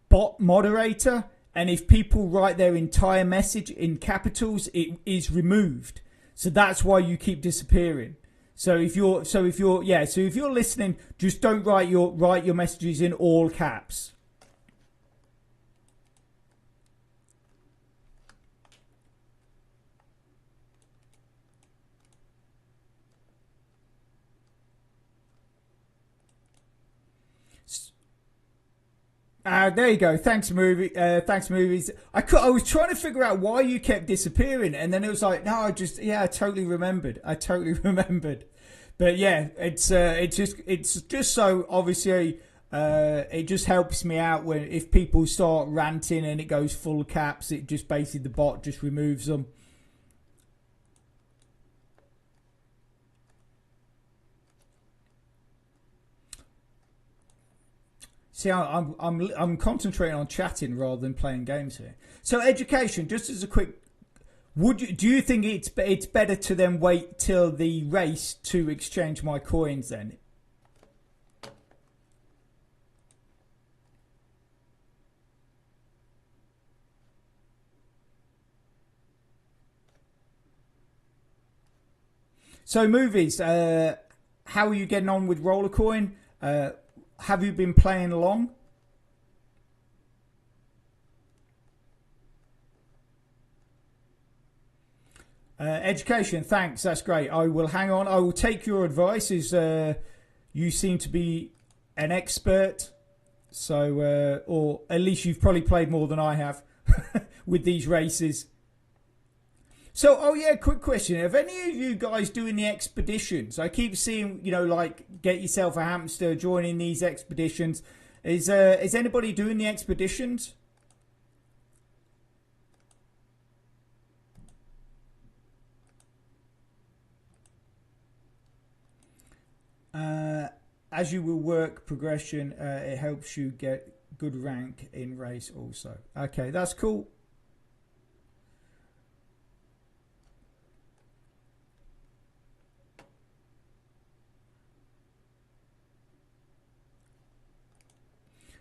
bot moderator, and if people write their entire message in capitals, it is removed. So that's why you keep disappearing. So if you're listening, just don't write your messages in all caps. There you go. Thanks, movies. I was trying to figure out why you kept disappearing, and then it was like, no, I totally remembered. But yeah, it's just so obviously it just helps me out if people start ranting and it goes full caps. It just basically the bot just removes them. See, I'm concentrating on chatting rather than playing games here. So education, just as a quick, do you think it's better to then wait till the race to exchange my coins then? So movies, how are you getting on with Rollercoin? Have you been playing along? Education, thanks. That's great. I will hang on. I will take your advice. You seem to be an expert, so or at least you've probably played more than I have with these races. So, oh yeah, quick question. Have any of you guys doing the expeditions? I keep seeing, like get yourself a hamster, joining these expeditions. Is anybody doing the expeditions? As you will work progression, it helps you get good rank in race also. Okay, that's cool.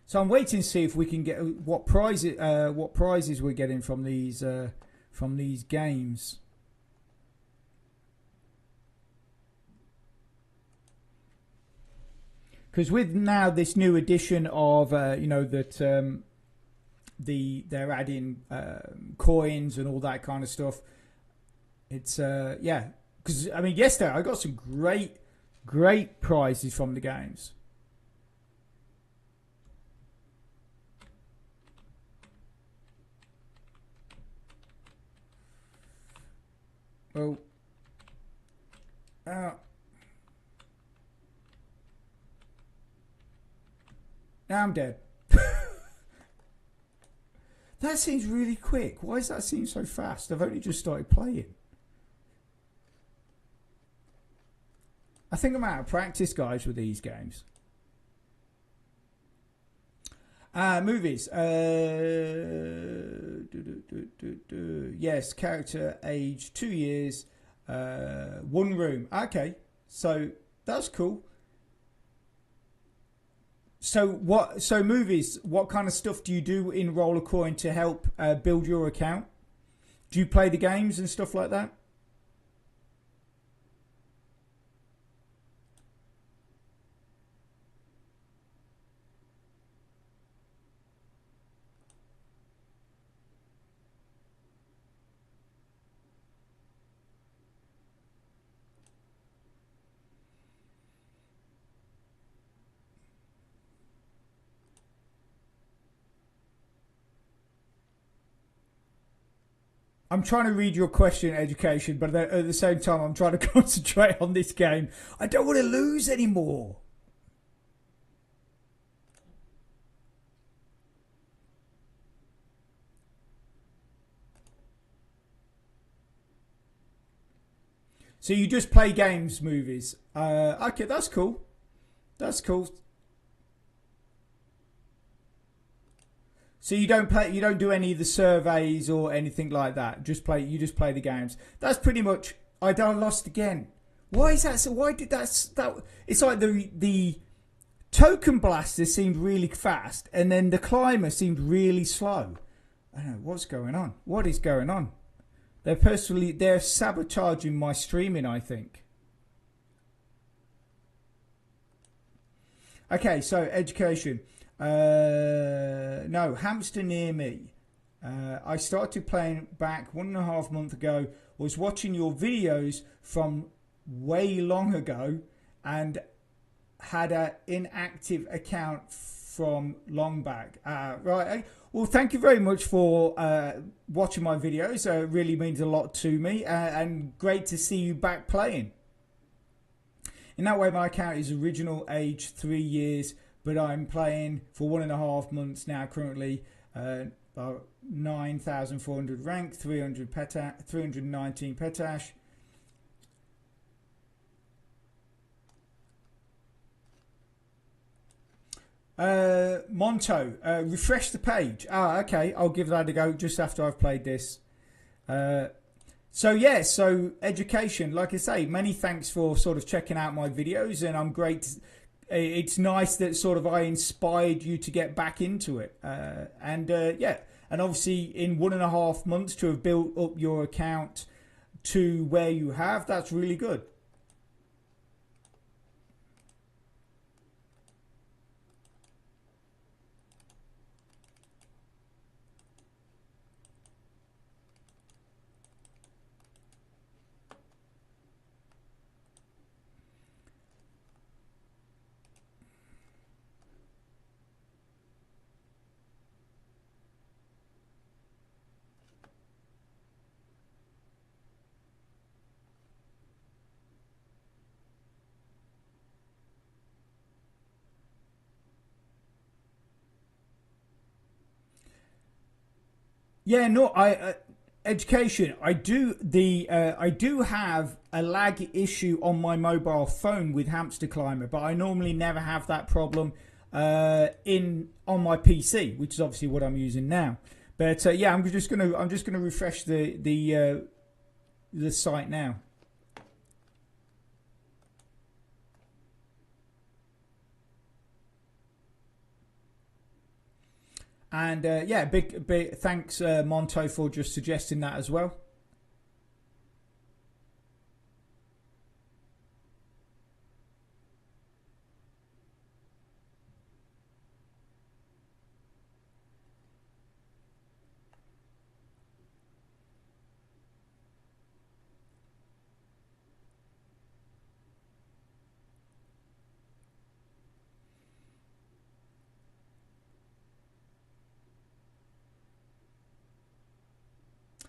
So I'm waiting to see if we can get what prizes we're getting from these games. Because with now this new edition of that they're adding coins and all that kind of stuff. It's yeah. Because I mean, yesterday I got some great prizes from the games. Well, now I'm dead. That seems really quick. Why does that seem so fast? I've only just started playing. I think I'm out of practice, guys, with these games. Movies. Yes, character age 2 years, 1 room. Okay, so that's cool. So movies. What kind of stuff do you do in Rollercoin to help build your account? Do you play the games and stuff like that? I'm trying to read your question, education, but at the same time, I'm trying to concentrate on this game. I don't want to lose anymore. So you just play games, movies. Okay, that's cool. That's cool. So you don't do any of the surveys or anything like that. You just play the games. That's pretty much. I lost again. Why is that? So why did that? It's like the token blaster seemed really fast, and then the climber seemed really slow. I don't know what's going on. What is going on? They're sabotaging my streaming, I think. Okay, so education. No, hamster near me. I started playing back 1.5 months ago. Was watching your videos from way long ago and had an inactive account from long back. Right. Well, thank you very much for watching my videos. It really means a lot to me, and great to see you back playing. In that way, my account is original age 3 years, but I'm playing for 1.5 months now currently. About 9,400 rank, 319 petash. Monto, refresh the page. Okay, I'll give that a go just after I've played this. So education, like I say, many thanks for sort of checking out my videos, and I'm great. It's nice that sort of I inspired you to get back into it. And obviously in 1.5 months to have built up your account to where you have, that's really good. Yeah, no, education. I do have a lag issue on my mobile phone with Hamster Climber, but I normally never have that problem on my PC, which is obviously what I'm using now. But yeah, I'm just gonna refresh the site now. And yeah, big thanks, Monto, for just suggesting that as well.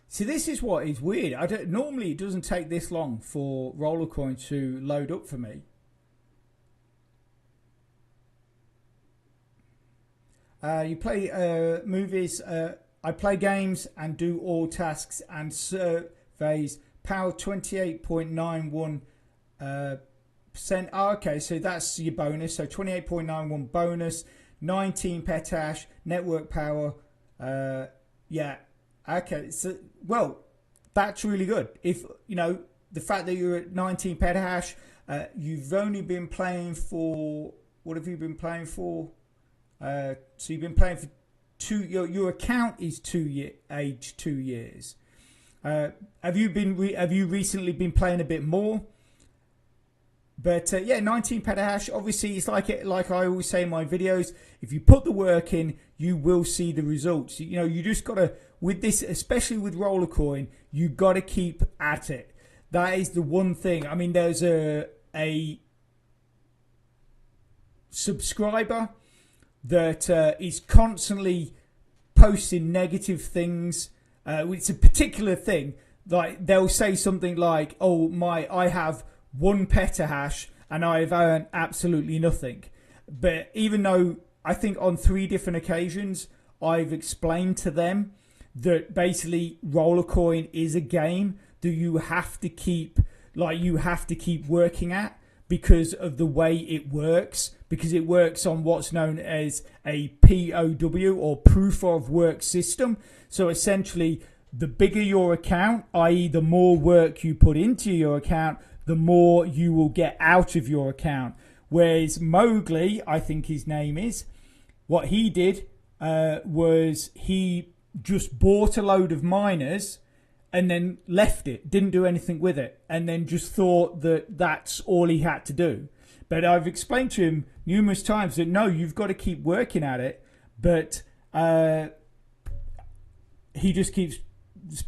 See, this is what is weird. Normally it doesn't take this long for Rollercoin to load up for me. You play movies. I play games and do all tasks and surveys. Power 28.91%. Oh, okay, so that's your bonus. So 28.91 bonus, 19 petahash, network power. Yeah. Okay, so, well, that's really good. If, you know, the fact that you're at 19 petahash, you've only been playing for, what have you been playing for? So you've been playing for your account is age 2 years. Have you recently been playing a bit more? But yeah, 19 petahash. Obviously, it's like I always say in my videos. If you put the work in, you will see the results. You know, you just gotta, with this, especially with Rollercoin, you gotta keep at it. That is the one thing. I mean, there's a subscriber that is constantly posting negative things. It's a particular thing. Like they'll say something like, "Oh I have 1 petahash and I've earned absolutely nothing." But even though I think on 3 different occasions I've explained to them that basically Rollercoin is a game that you have to keep working at because of the way it works, because it works on what's known as a POW or proof of work system. So essentially, the bigger your account, i.e. the more work you put into your account, the more you will get out of your account. Whereas Mowgli, I think his name is, what he did was he just bought a load of miners and then left it, didn't do anything with it, and then just thought that that's all he had to do. But I've explained to him numerous times that no, you've got to keep working at it, but he just keeps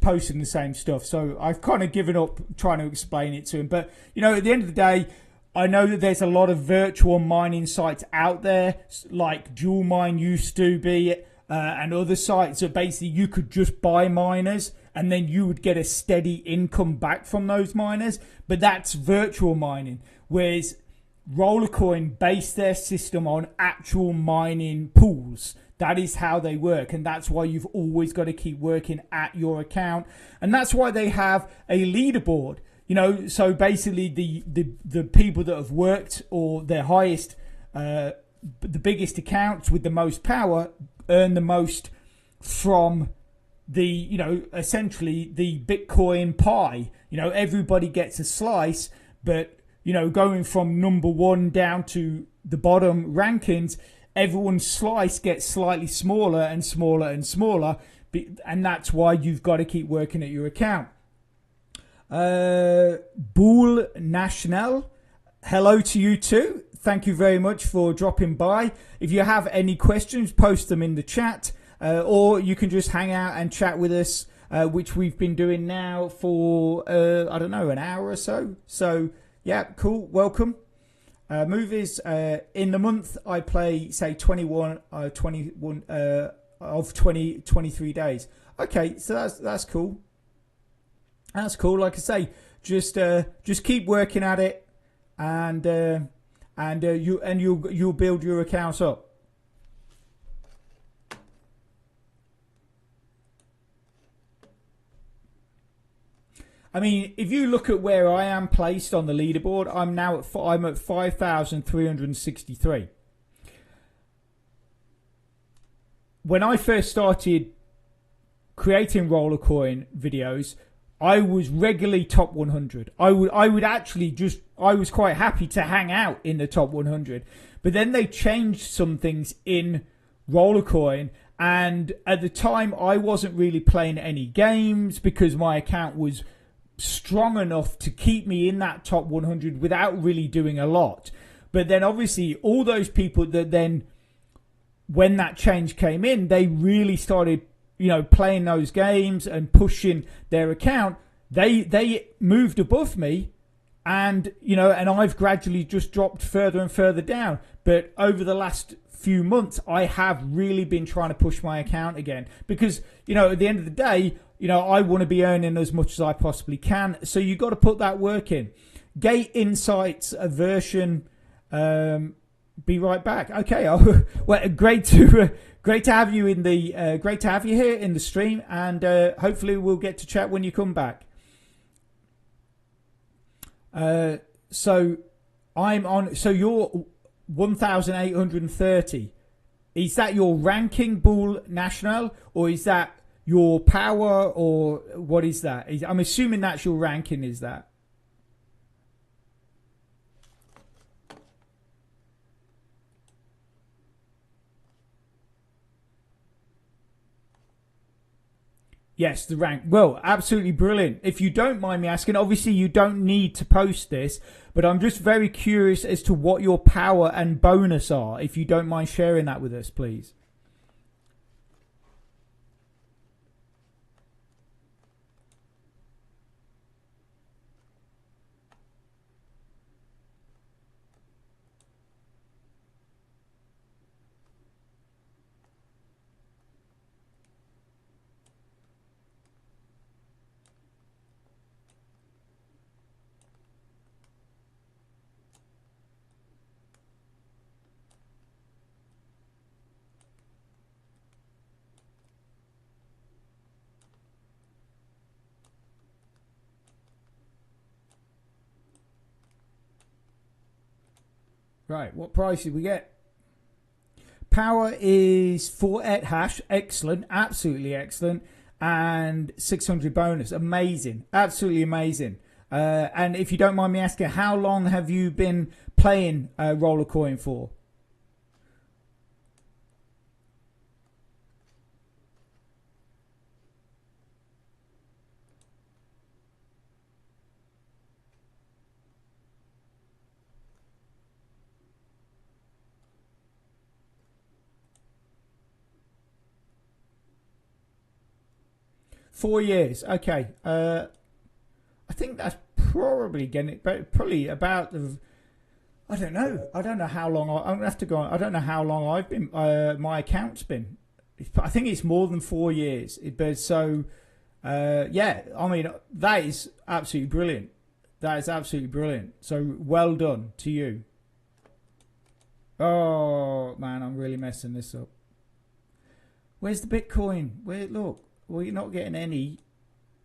posting the same stuff. So I've kind of given up trying to explain it to him. But, you know, at the end of the day, I know that there's a lot of virtual mining sites out there, like Dual Mine used to be, and other sites that basically you could just buy miners and then you would get a steady income back from those miners. But that's virtual mining. Whereas Rollercoin based their system on actual mining pools. That is how they work, and that's why you've always got to keep working at your account, and that's why they have a leaderboard. You know, so basically the people that have worked or their highest, the biggest accounts with the most power earn the most from the, you know, essentially the Bitcoin pie. You know, everybody gets a slice, but, you know, going from number 1 down to the bottom rankings, everyone's slice gets slightly smaller and smaller and smaller, and that's why you've got to keep working at your account. Boule National, hello to you too. Thank you very much for dropping by. If you have any questions, post them in the chat, or you can just hang out and chat with us, which we've been doing now for, I don't know, an hour or so. So, yeah, cool. Welcome. Movies, in the month I play, say, 21 of 23 days. Okay, so that's cool. That's cool. Like I say, just keep working at it, and you'll build your accounts up. I mean, if you look at where I am placed on the leaderboard, I'm at 5,363. When I first started creating Rollercoin videos, I was regularly top 100. I would actually I was quite happy to hang out in the top 100. But then they changed some things in Rollercoin, and at the time I wasn't really playing any games because my account was strong enough to keep me in that top 100 without really doing a lot. But then obviously all those people that then, when that change came in, they really started, playing those games and pushing their account. They moved above me, and and I've gradually just dropped further and further down. But over the last few months, I have really been trying to push my account again, because at the end of the day, I want to be earning as much as I possibly can. So you've got to put that work in. Gate Insights version. Be right back. Okay. Well, great to have you in the great to have you here in the stream, and hopefully we'll get to chat when you come back. So I'm on. So you're 1,830. Is that your ranking, Bull National, or is that your power, or what is that? I'm assuming that's your ranking, is that? Yes, the rank. Well, absolutely brilliant. If you don't mind me asking, obviously you don't need to post this, but I'm just very curious as to what your power and bonus are. If you don't mind sharing that with us, please. Right, what price did we get? Power is 4 hash, excellent, absolutely excellent, and 600 bonus, amazing, absolutely amazing. And if you don't mind me asking, how long have you been playing Rollercoin for? $4 years. Okay. I think that's probably getting it, but probably about the. I don't know. I don't know how long. I'm gonna have to go on. I don't know how long I've been. My account's been. I think it's more than 4 years. But so, yeah. I mean, that is absolutely brilliant. That is absolutely brilliant. So well done to you. Oh man, I'm really messing this up. Where's the Bitcoin? Where? Look. Well, you're not getting any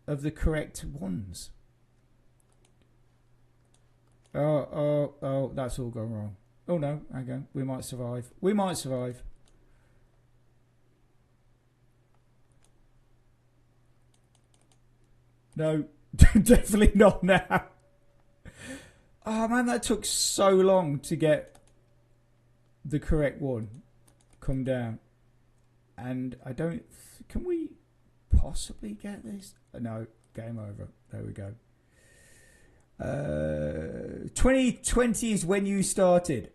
of the correct ones. Oh, that's all gone wrong. Oh no, hang on. We might survive. We might survive. No, definitely not now. Oh man, that took so long to get the correct one come down. And I don't... Can we possibly get this? No, game over. There we go. 2020 is when you started.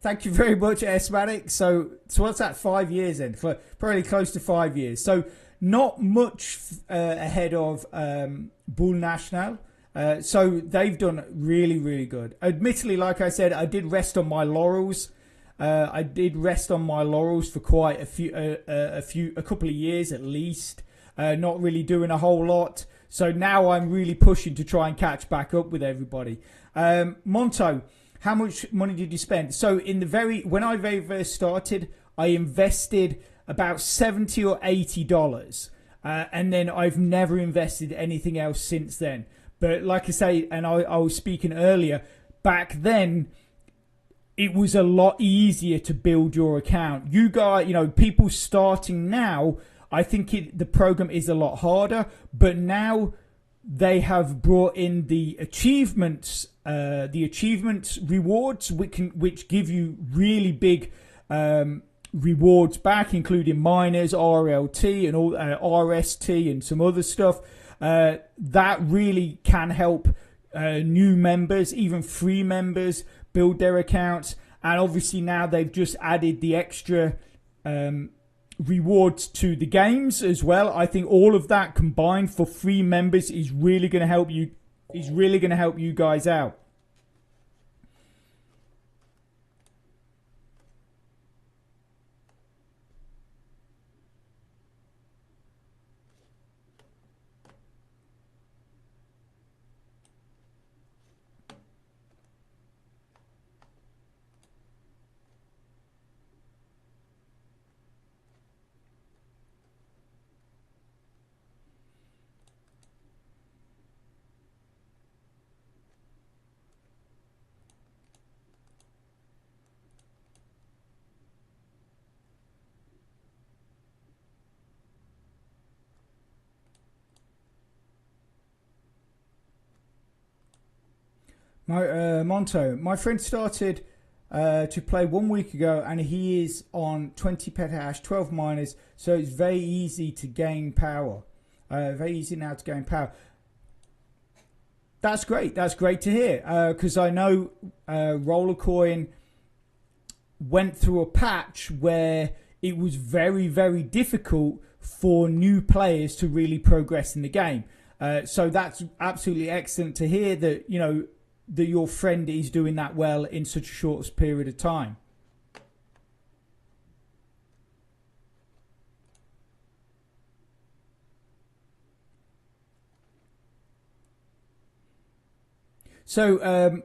Thank you very much, Esmatic. So what's that? 5 years then? Probably close to 5 years. So not much ahead of Bull National. So they've done really, really good. Admittedly, like I said, I did rest on my laurels. For quite a couple of years at least. Not really doing a whole lot. So now I'm really pushing to try and catch back up with everybody. Monto, how much money did you spend? So when I very first started, I invested about $70 or $80. and then I've never invested anything else since then. But like I say, and I was speaking earlier, back then it was a lot easier to build your account. You guys, people starting now, I think the program is a lot harder, but now they have brought in the achievements rewards, which give you really big rewards back, including miners, RLT, and all RST, and some other stuff. That really can help new members, even free members, build their accounts. And obviously now they've just added the extra rewards to the games as well. I think all of that combined for free members is really going to help you. Is really going to help you guys out. My friend started to play 1 week ago, and he is on 20 petahash, 12 miners, so it's very easy to gain power. Very easy now to gain power. That's great. That's great to hear, because I know Rollercoin went through a patch where it was very, very difficult for new players to really progress in the game. So that's absolutely excellent to hear that, that your friend is doing that well in such a short period of time. So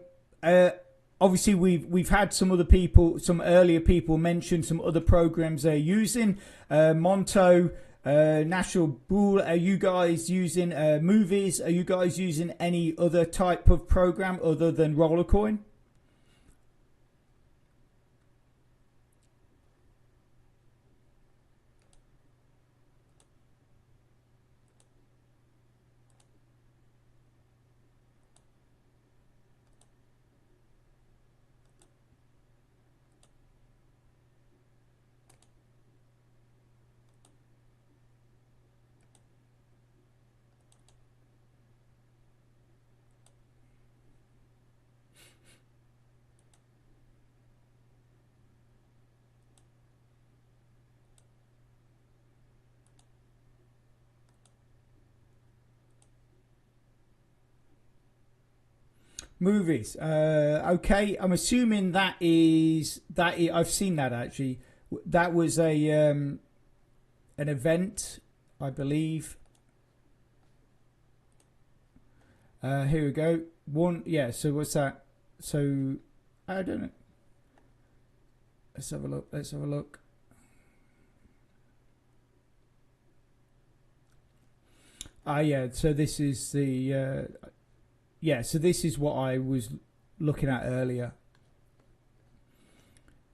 obviously we've had some other people, some earlier people mention some other programs they're using. Monto, National Bull, are you guys using movies? Are you guys using any other type of program other than Rollercoin? Movies. Okay, I'm assuming I've seen that actually. That was an event, I believe. Here we go. One, yeah. So what's that? So I don't know. Let's have a look. Let's have a look. Yeah. So this is the. Yeah, so this is what I was looking at earlier.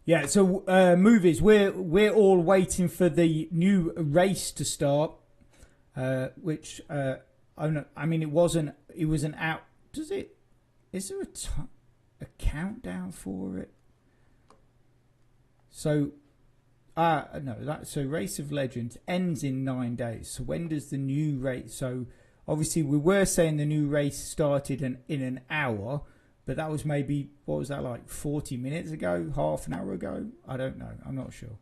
Yeah, so movies. We're all waiting for the new race to start, which I mean it wasn't. It was an out. Does it? Is there a countdown for it? So, no. So Race of Legends ends in 9 days. So when does the new race? So. Obviously, we were saying the new race started in an hour, but that was maybe, what was that, like 40 minutes ago? Half an hour ago? I don't know. I'm not sure.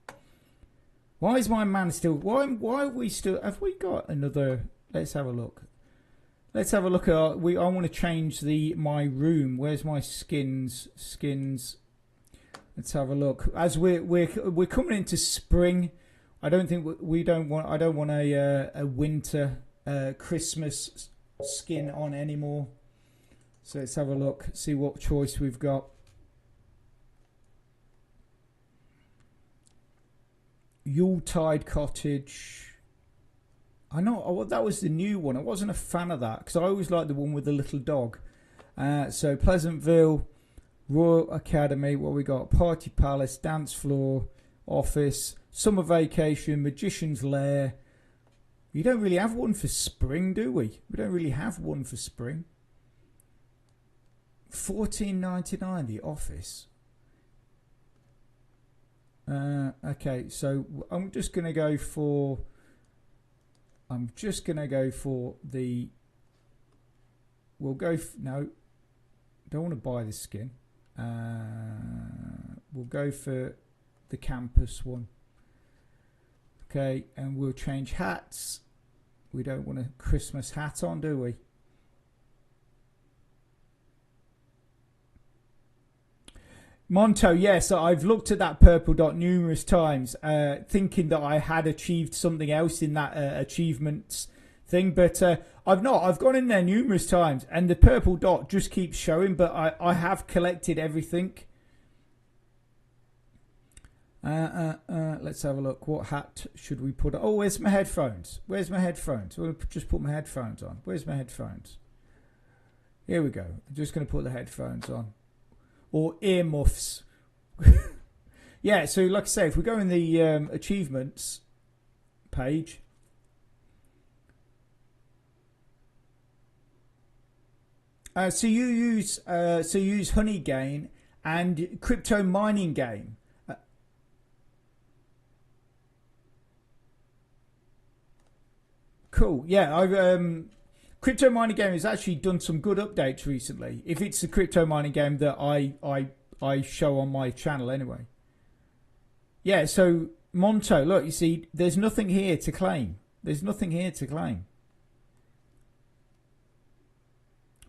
Why is my man still... Why are we still... Have we got another... Let's have a look. Let's have a look at... I want to change my room. Where's my skins? Skins. Let's have a look. As we're coming into spring, I don't think I don't want a winter... Christmas skin on anymore. So let's have a look, see what choice we've got. Yuletide Cottage. I know that was the new one. I wasn't a fan of that because I always liked the one with the little dog. So Pleasantville, Royal Academy, what we got? Party Palace, Dance Floor, Office, Summer Vacation, Magician's Lair. You don't really have one for spring, do we? We don't really have one for spring. $14.99 the Office. Okay, so I'm just gonna go for the. We'll go. No, don't want to buy the skin. We'll go for the campus one. Okay, and we'll change hats. We don't want a Christmas hat on, do we? Monto, yes, I've looked at that purple dot numerous times, thinking that I had achieved something else in that achievements thing, but I've not. I've gone in there numerous times, and the purple dot just keeps showing, but I have collected everything. Let's have a look. What hat should we put on? Oh, where's my headphones? Where's my headphones? I'm going to just put my headphones on. Where's my headphones? Here we go. I'm just going to put the headphones on. Or earmuffs. Yeah, so like I say, if we go in the achievements page, so you use Honey Gain and Crypto Mining Game. Cool. Yeah, I've Crypto Mining Game has actually done some good updates recently. If it's the Crypto Mining Game that I show on my channel anyway. Yeah, so Monto, look, you see, there's nothing here to claim. There's nothing here to claim.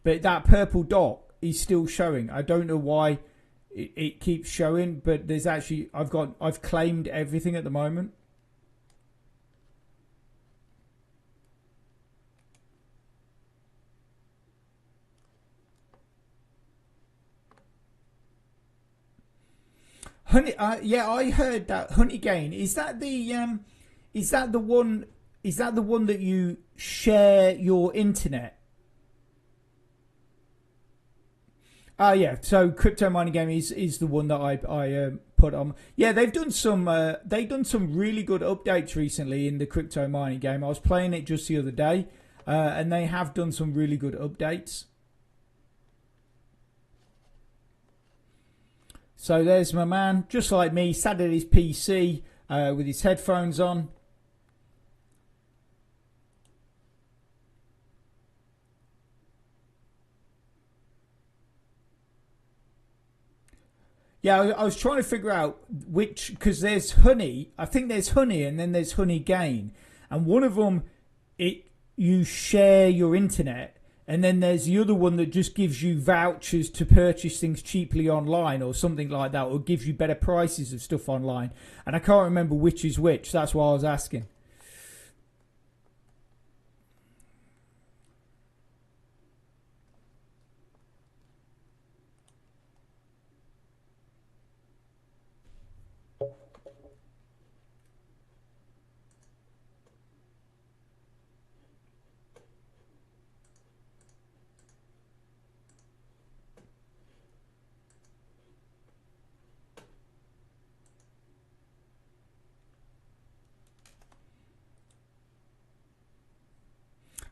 But that purple dot is still showing. I don't know why it keeps showing, but there's actually I've claimed everything at the moment. Honey, yeah, I heard that Honey Gain. Is that the one that you share your internet? Yeah. So Crypto Mining Game is the one that I put on. Yeah, they've done some really good updates recently in the Crypto Mining Game. I was playing it just the other day, and they have done some really good updates. So there's my man, just like me, sat at his PC with his headphones on. Yeah, I was trying to figure out which, because there's Honey. I think there's Honey, and then there's Honey Gain, and one of them, you share your internet. And then there's the other one that just gives you vouchers to purchase things cheaply online or something like that, or gives you better prices of stuff online. And I can't remember which is which. That's why I was asking.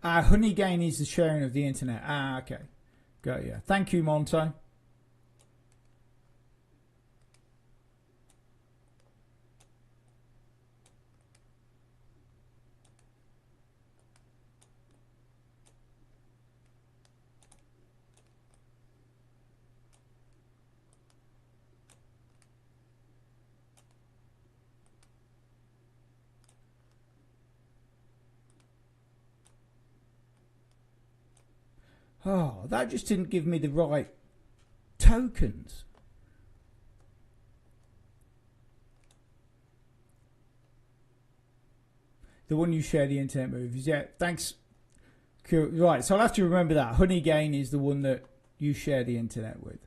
Honey Gain is the sharing of the internet. Okay. Got you. Thank you, Monto. Oh, that just didn't give me the right tokens. The one you share the internet movies. Yeah, thanks. Cool. Right, so I'll have to remember that. Honey Gain is the one that you share the internet with.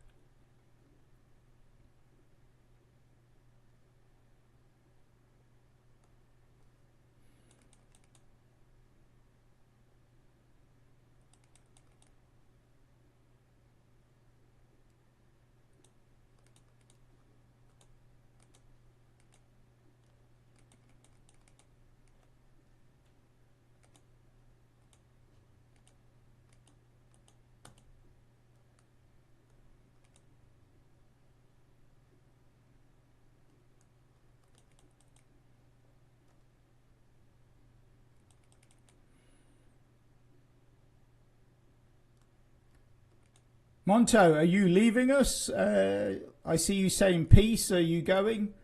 Monto, are you leaving us? I see you saying peace. Are you going?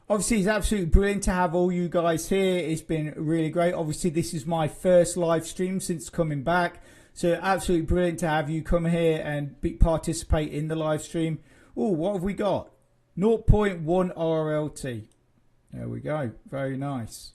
Obviously, it's absolutely brilliant to have all you guys here. It's been really great. Obviously, this is my first live stream since coming back. So absolutely brilliant to have you come here and participate in the live stream. Oh, what have we got? 0.1 RLT. There we go. Very nice.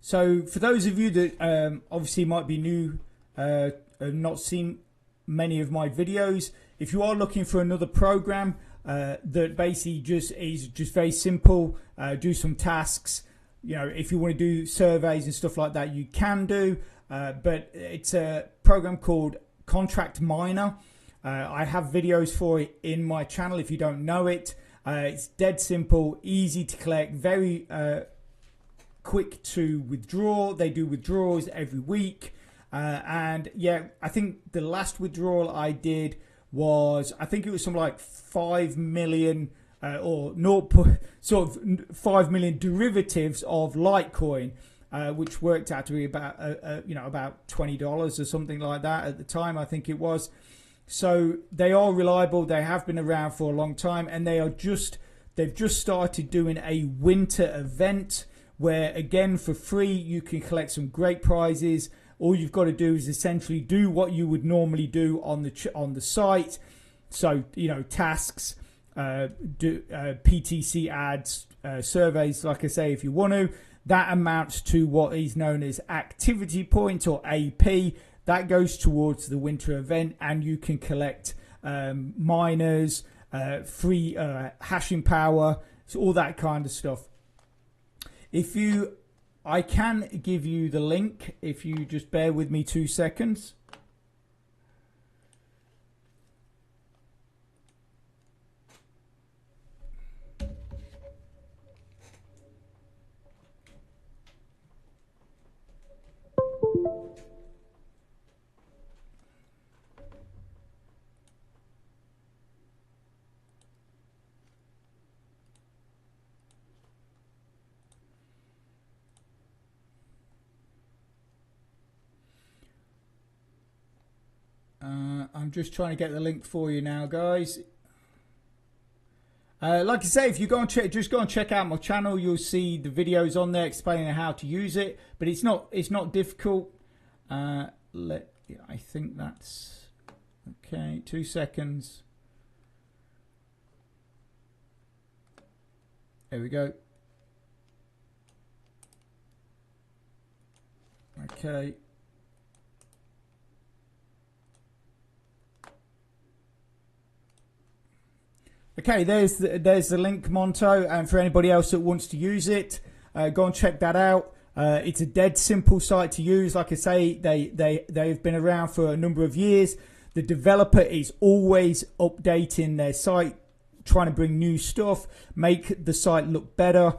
So for those of you that obviously might be new, have not seen many of my videos, if you are looking for another program that basically is just very simple, do some tasks, you know, if you want to do surveys and stuff like that, you can do, but it's a program called Contract Miner. I have videos for it in my channel if you don't know it. It's dead simple, easy to collect, very quick to withdraw. They do withdrawals every week, and yeah, I think the last withdrawal I did was, I think it was something like 5 million or 5 million derivatives of Litecoin, which worked out to be about about $20 or something like that at the time, I think it was. So they are reliable. They have been around for a long time, and they've just started doing a winter event where, again, for free, you can collect some great prizes. All you've got to do is essentially do what you would normally do on the site. So, you know, tasks, do PTC ads, surveys, like I say, if you want to. That amounts to what is known as activity points, or AP. That goes towards the winter event, and you can collect miners, free hashing power, so all that kind of stuff. I can give you the link if you just bear with me 2 seconds. I'm just trying to get the link for you now, guys. Like I say, if you go and just go and check out my channel, you'll see the videos on there explaining how to use it. But it's not difficult. I think that's okay. 2 seconds. There we go. Okay. Okay, there's the link, Monto, and for anybody else that wants to use it, go and check that out. It's a dead simple site to use. Like I say, they've been around for a number of years. The developer is always updating their site, trying to bring new stuff, make the site look better,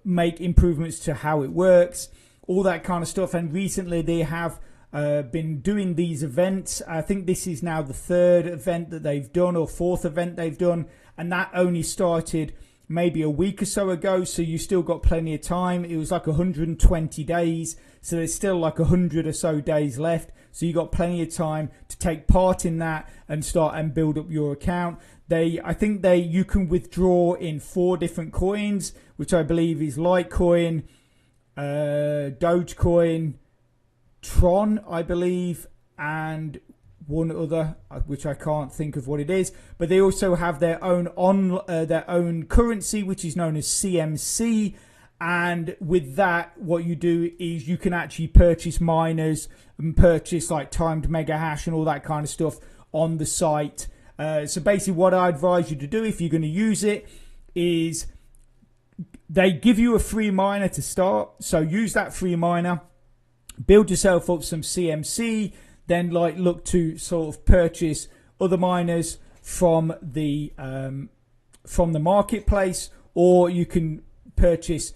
make improvements to how it works, all that kind of stuff. And recently they have been doing these events. I think this is now the 3rd event that they've done, or 4th event they've done, and that only started maybe a week or so ago, so you still got plenty of time. It was like 120 days, so there's still like 100 or so days left, so you got plenty of time to take part in that and start and build up your account. I think you can withdraw in 4 different coins, which I believe is Litecoin, Dogecoin, Tron, I believe, and one other, which I can't think of what it is, but they also have their own currency, which is known as CMC. And with that, what you do is you can actually purchase miners and purchase like timed mega hash and all that kind of stuff on the site. So basically what I advise you to do if you're going to use it is they give you a free miner to start. So use that free miner, build yourself up some CMC, then like look to sort of purchase other miners from the marketplace, or you can purchase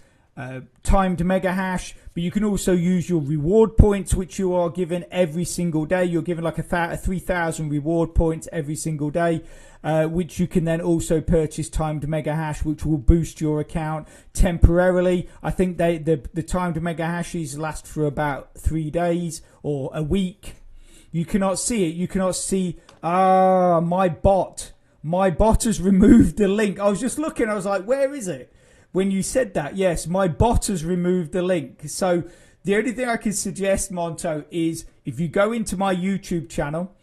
timed mega hash, but you can also use your reward points, which you are given every single day. You're given like a 3,000 reward points every single day, which you can then also purchase timed mega hash, which will boost your account temporarily. I think the timed mega hashes last for about 3 days or a week. You cannot see it. You cannot see. My bot has removed the link. I was just looking. I was like, where is it? When you said that, yes, my bot has removed the link. So the only thing I can suggest, Monto, is if you go into my YouTube channel,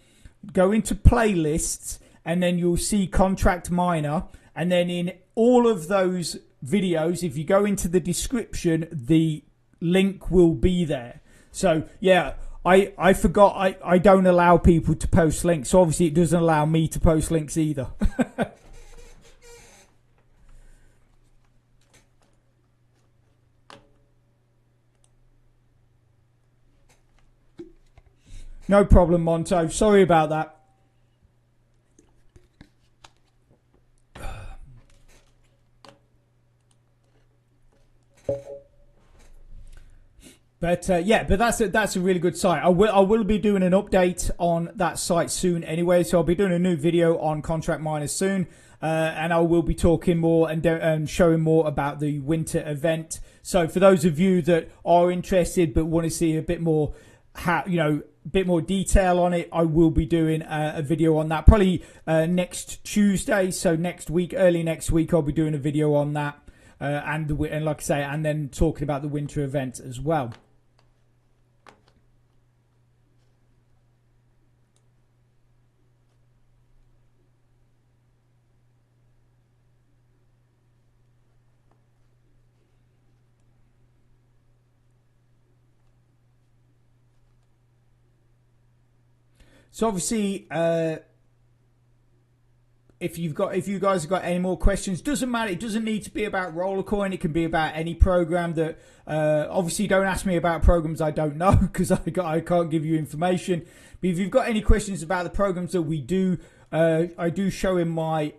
go into playlists, and then you'll see Contract Miner. And then in all of those videos, if you go into the description, the link will be there. So, yeah, I forgot I don't allow people to post links. So obviously it doesn't allow me to post links either. No problem, Monto. Sorry about that. But yeah, but that's a really good site. I will be doing an update on that site soon anyway. So I'll be doing a new video on contract miners soon, and I will be talking more and showing more about the winter event. So for those of you that are interested but want to see a bit more, bit more detail on it, I will be doing a video on that probably next Tuesday. So next week, early next week, I'll be doing a video on that, and like I say, and then talking about the winter event as well. So obviously, if you guys have got any more questions, doesn't matter. It doesn't need to be about Rollercoin. It can be about any program that. Obviously, don't ask me about programs I don't know because I can't give you information. But if you've got any questions about the programs that we do, I do show in my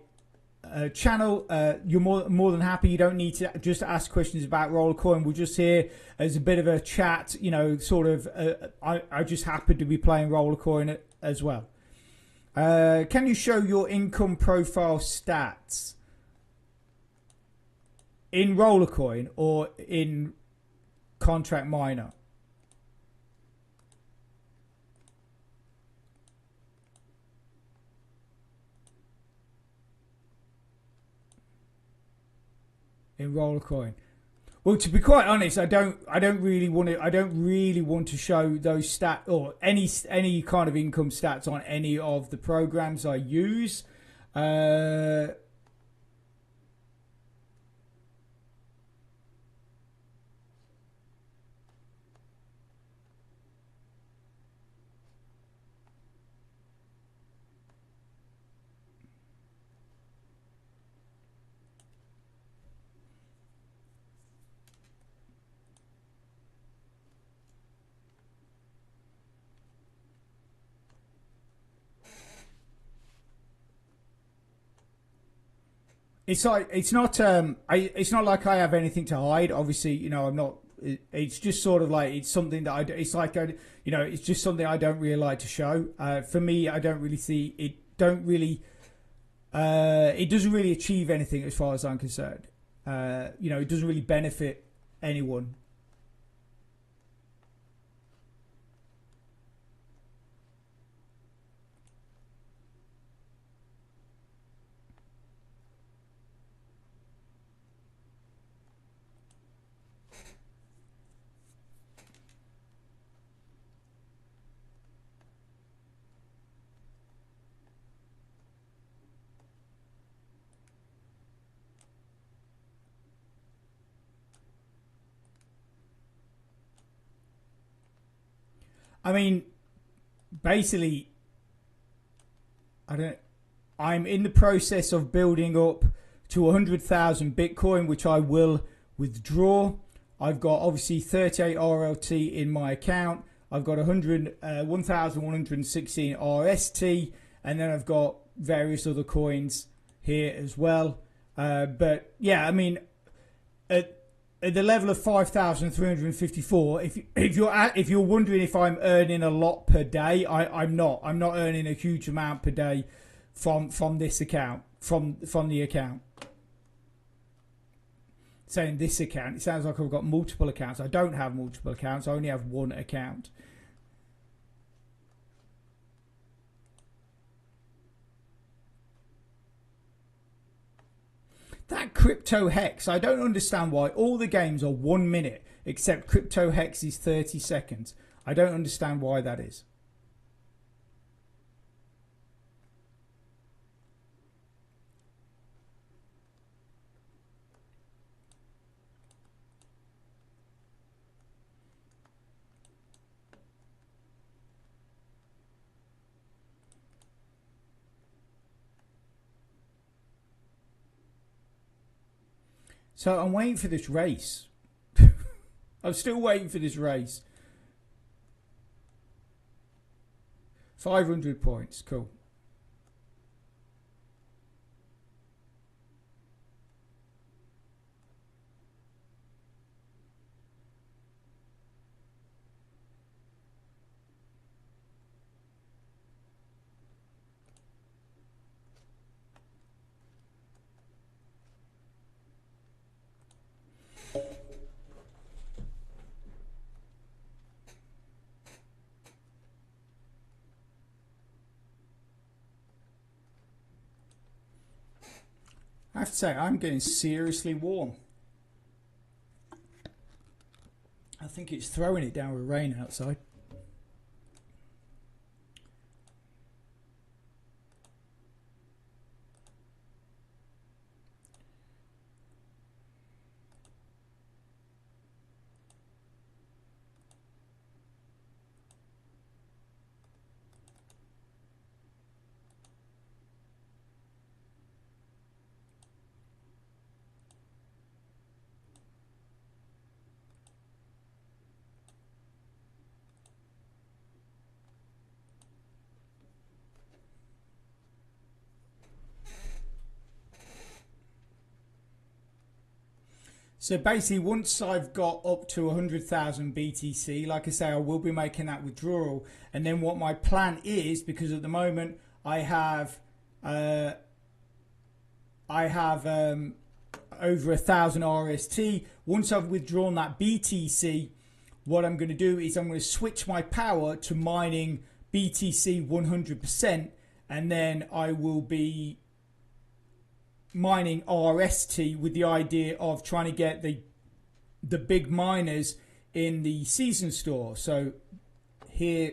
channel. You're more than happy. You don't need to just ask questions about Rollercoin. We're just here as a bit of a chat. Sort of. I just happen to be playing Rollercoin as well. Can you show your income profile stats in Rollercoin or in Contract Miner? In Rollercoin. Well, to be quite honest, I don't really want to show those stats or any kind of income stats on any of the programs I use. It's like it's not like I have anything to hide. Obviously, I'm not. It's just sort of like it's something that it's just something I don't really like to show. For me, I don't really see it. It doesn't really achieve anything as far as I'm concerned. It doesn't really benefit anyone. I mean, basically, I'm in the process of building up to 100,000 Bitcoin, which I will withdraw. I've got obviously 38 RLT in my account. I've got 1,116 RST, and then I've got various other coins here as well. But yeah, I mean, at the level of 5,354, if you're wondering if I'm earning a lot per day, I'm not. I'm not earning a huge amount per day from this account, from the account. Saying this account, it sounds like I've got multiple accounts. I don't have multiple accounts. I only have one account. That Crypto Hex, I don't understand why all the games are 1 minute except Crypto Hex is 30 seconds. I don't understand why that is. So I'm waiting for this race. I'm still waiting for this race. 500 points. Cool. I have to say, I'm getting seriously warm. I think it's throwing it down with rain outside. So basically, once I've got up to 100,000 BTC, like I say, I will be making that withdrawal. And then what my plan is, because at the moment I have over 1,000 RST. Once I've withdrawn that BTC, what I'm going to do is I'm going to switch my power to mining BTC 100%, and then I will be mining RST with the idea of trying to get the big miners in the season store. So here,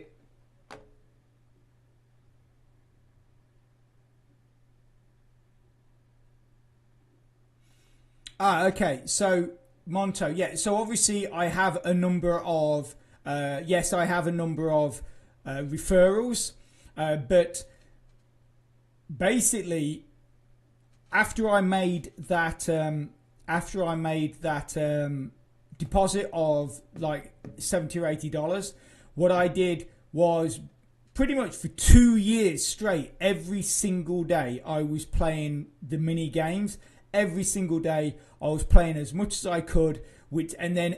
okay, so Monto, yeah, so obviously I have a number of yes, I have a number of referrals, but basically after I made that deposit of like $70 or $80, what I did was pretty much for 2 years straight, every single day I was playing the mini games. Every single day I was playing as much as I could, and then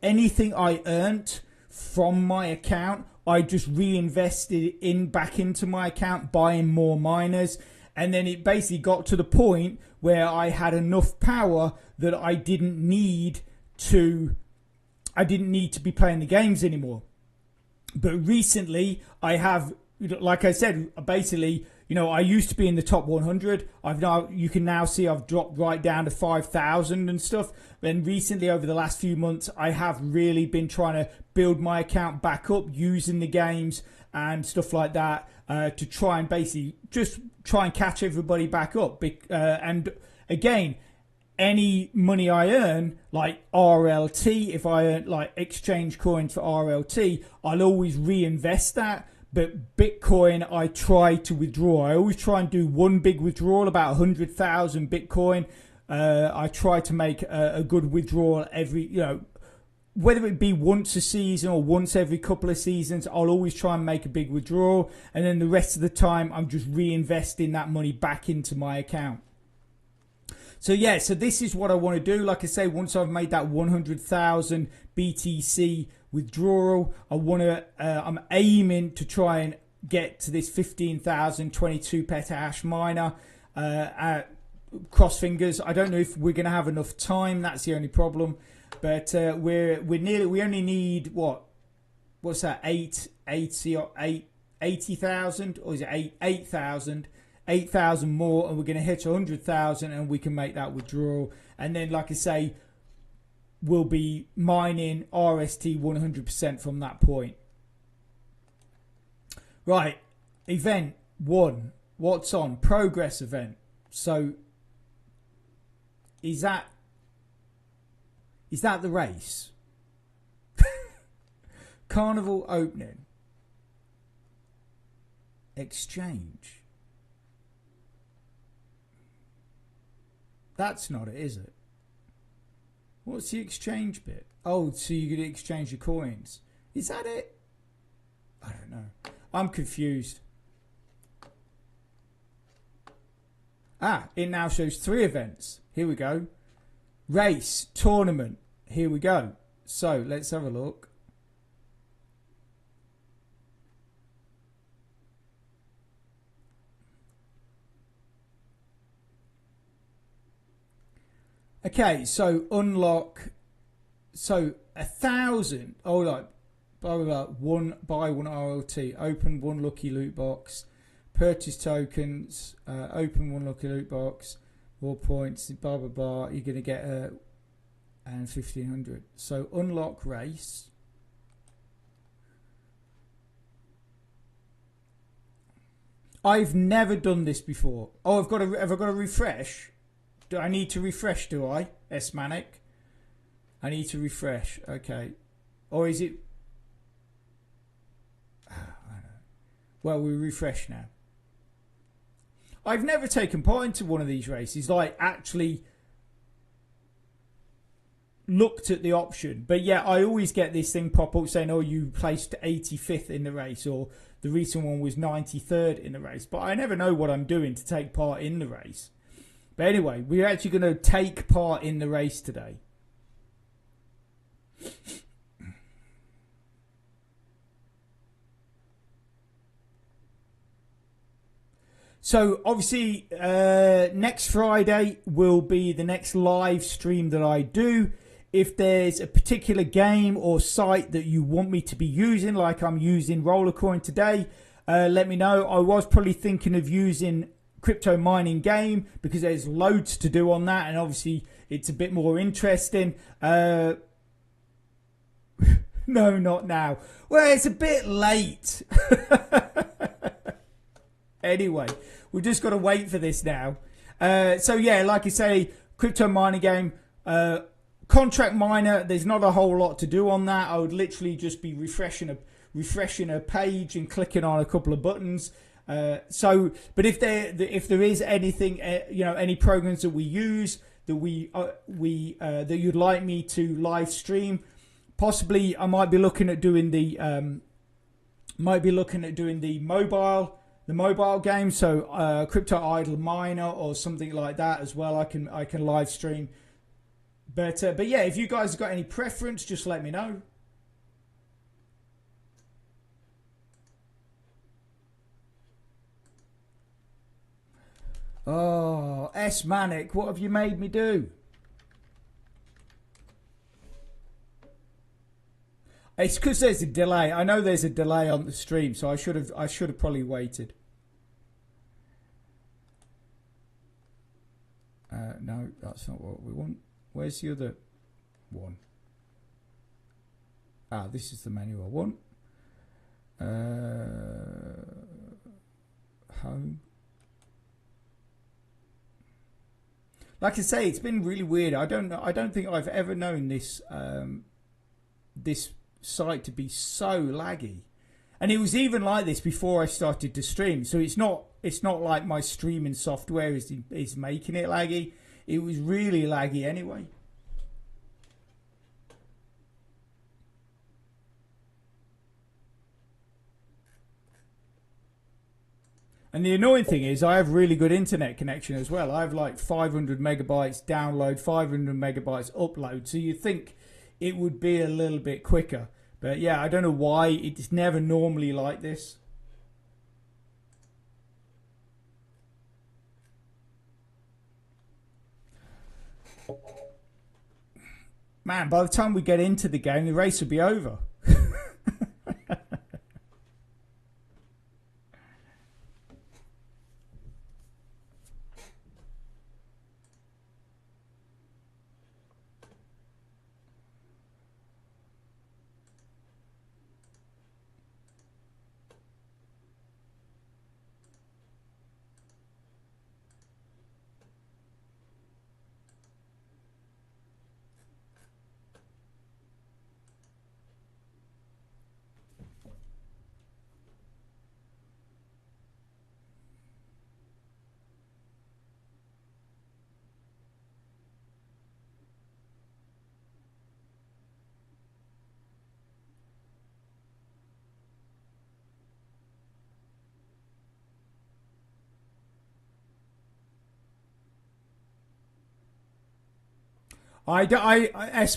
anything I earned from my account, I just reinvested back into my account, buying more miners. And then it basically got to the point where I had enough power that I didn't need to be playing the games anymore. But recently I have, like I said, basically, I used to be in the top 100. You can now see I've dropped right down to 5,000 and stuff. And recently, over the last few months, I have really been trying to build my account back up using the games and stuff like that to try and basically just try and catch everybody back up. And again, any money I earn, like RLT, if I earn like exchange coins for RLT, I'll always reinvest that. But Bitcoin, I try to withdraw. I always try and do one big withdrawal, about 100,000 Bitcoin. I try to make a good withdrawal every, whether it be once a season or once every couple of seasons, I'll always try and make a big withdrawal. And then the rest of the time, I'm just reinvesting that money back into my account. So yeah, so this is what I want to do. Like I say, once I've made that 100,000 BTC withdrawal, I'm aiming to try and get to this 15,000 22 petahash miner. Cross fingers. I don't know if we're going to have enough time. That's the only problem. But we're nearly. We only need what's that? 80,000 or is it 8,000? 8,000 more, and we're going to hit 100,000, and we can make that withdrawal. And then, like I say, we'll be mining RST 100% from that point. Right, event 1. What's on? Progress event. So, is that the race? Carnival opening. Exchange. That's not it, is it? What's the exchange bit? Oh, so you're going to exchange your coins. Is that it? I don't know. I'm confused. It now shows 3 events. Here we go. Race, tournament. Here we go. So, let's have a look. Okay, so unlock. So 1,000. Oh, like blah blah blah. Buy one RLT. Open one lucky loot box. Purchase tokens. Open one lucky loot box. More points. Blah blah blah. You're gonna get and 1,500. So unlock race. I've never done this before. Oh, have I got to refresh? Do I need to refresh, do I? S-Manic. I need to refresh. Okay. Or is it... I don't know. Well, we refresh now. I've never taken part into one of these races. Like, actually looked at the option. But yeah, I always get this thing pop up saying, oh, you placed 85th in the race. Or the recent one was 93rd in the race. But I never know what I'm doing to take part in the race. But anyway, we're actually going to take part in the race today. So obviously next Friday will be the next live stream that I do. If there's a particular game or site that you want me to be using, like I'm using Rollercoin today, let me know. I was probably thinking of using crypto mining game because there's loads to do on that, and obviously it's a bit more interesting. No, not now. Well, it's a bit late. Anyway, we've just got to wait for this now. So yeah, like I say, crypto mining game, contract miner. There's not a whole lot to do on that. I would literally just be refreshing a page and clicking on a couple of buttons. But if there is anything, any programs that we use that you'd like me to live stream, possibly I might be looking at doing the mobile game. So Crypto Idle Miner or something like that as well. I can live stream. But yeah, if you guys have got any preference, just let me know. Oh, S-Manic, what have you made me do? It's because there's a delay. I know there's a delay on the stream, so I should have probably waited. No, that's not what we want. Where's the other one? This is the menu I want. Home. Like I say, it's been really weird. I don't think I've ever known this this site to be so laggy. And it was even like this before I started to stream. So it's not like my streaming software is making it laggy. It was really laggy anyway. And the annoying thing is I have really good internet connection as well. I have like 500 megabytes download, 500 megabytes upload. So you think it would be a little bit quicker. But yeah, I don't know why. It's never normally like this. Man, by the time we get into the game, the race will be over.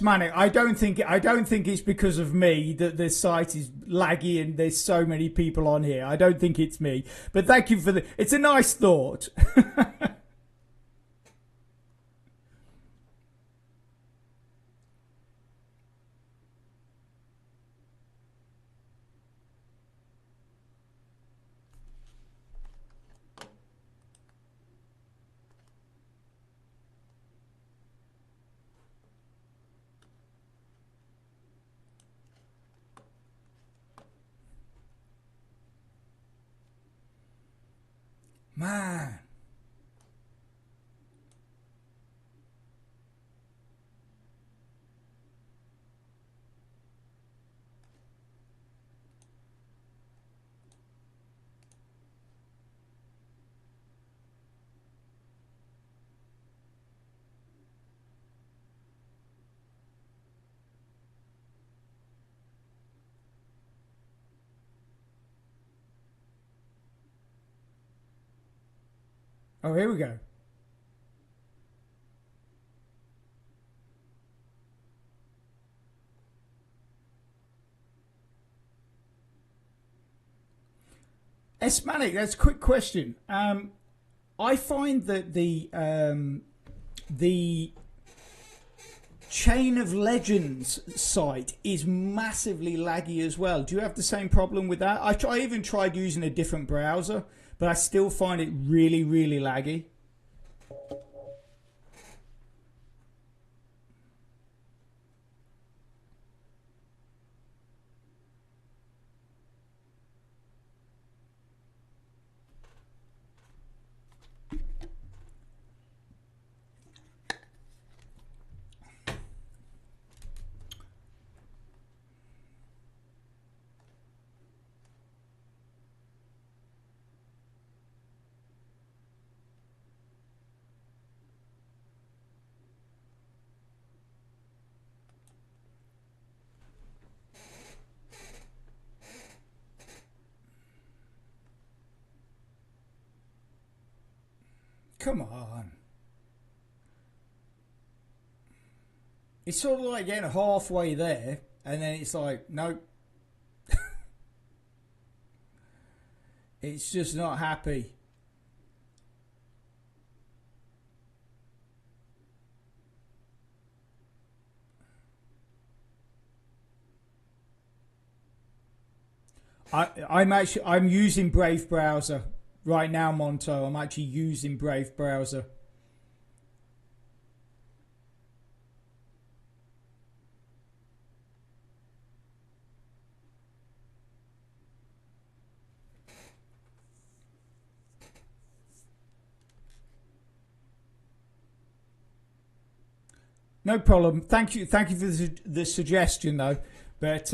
Manic, I don't think it's because of me that the site is laggy and there's so many people on here. I don't think it's me. But thank you for it's a nice thought. Man. Oh, here we go. Esmanic, that's a quick question. I find that the Chain of Legends site is massively laggy as well. Do you have the same problem with that? I even tried using a different browser, but I still find it really, really laggy. Come on. It's sort of like getting halfway there, and then it's like, nope. It's just not happy. I'm using Brave browser right now, Monto. I'm actually using Brave browser. No problem. Thank you for the suggestion though. But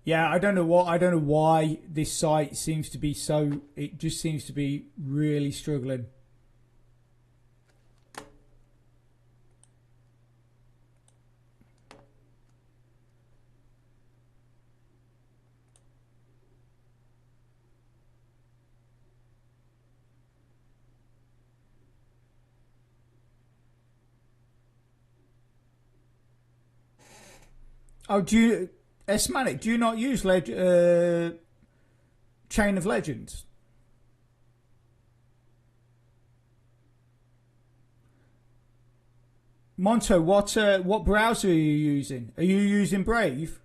yeah, I don't know why this site seems to be so. It just seems to be really struggling. Oh, do you, Esmanic? Do you not use Chain of Legends? Monto, what browser are you using? Are you using Brave?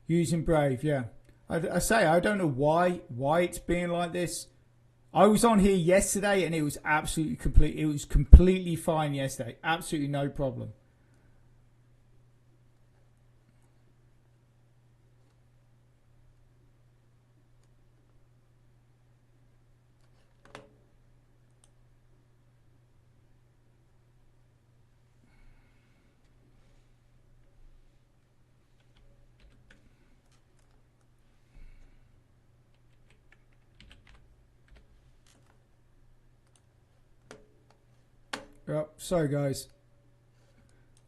Using Brave, yeah. I say I don't know why it's being like this. I was on here yesterday and it was absolutely complete. It was completely fine yesterday. Absolutely no problem. Oh, sorry guys.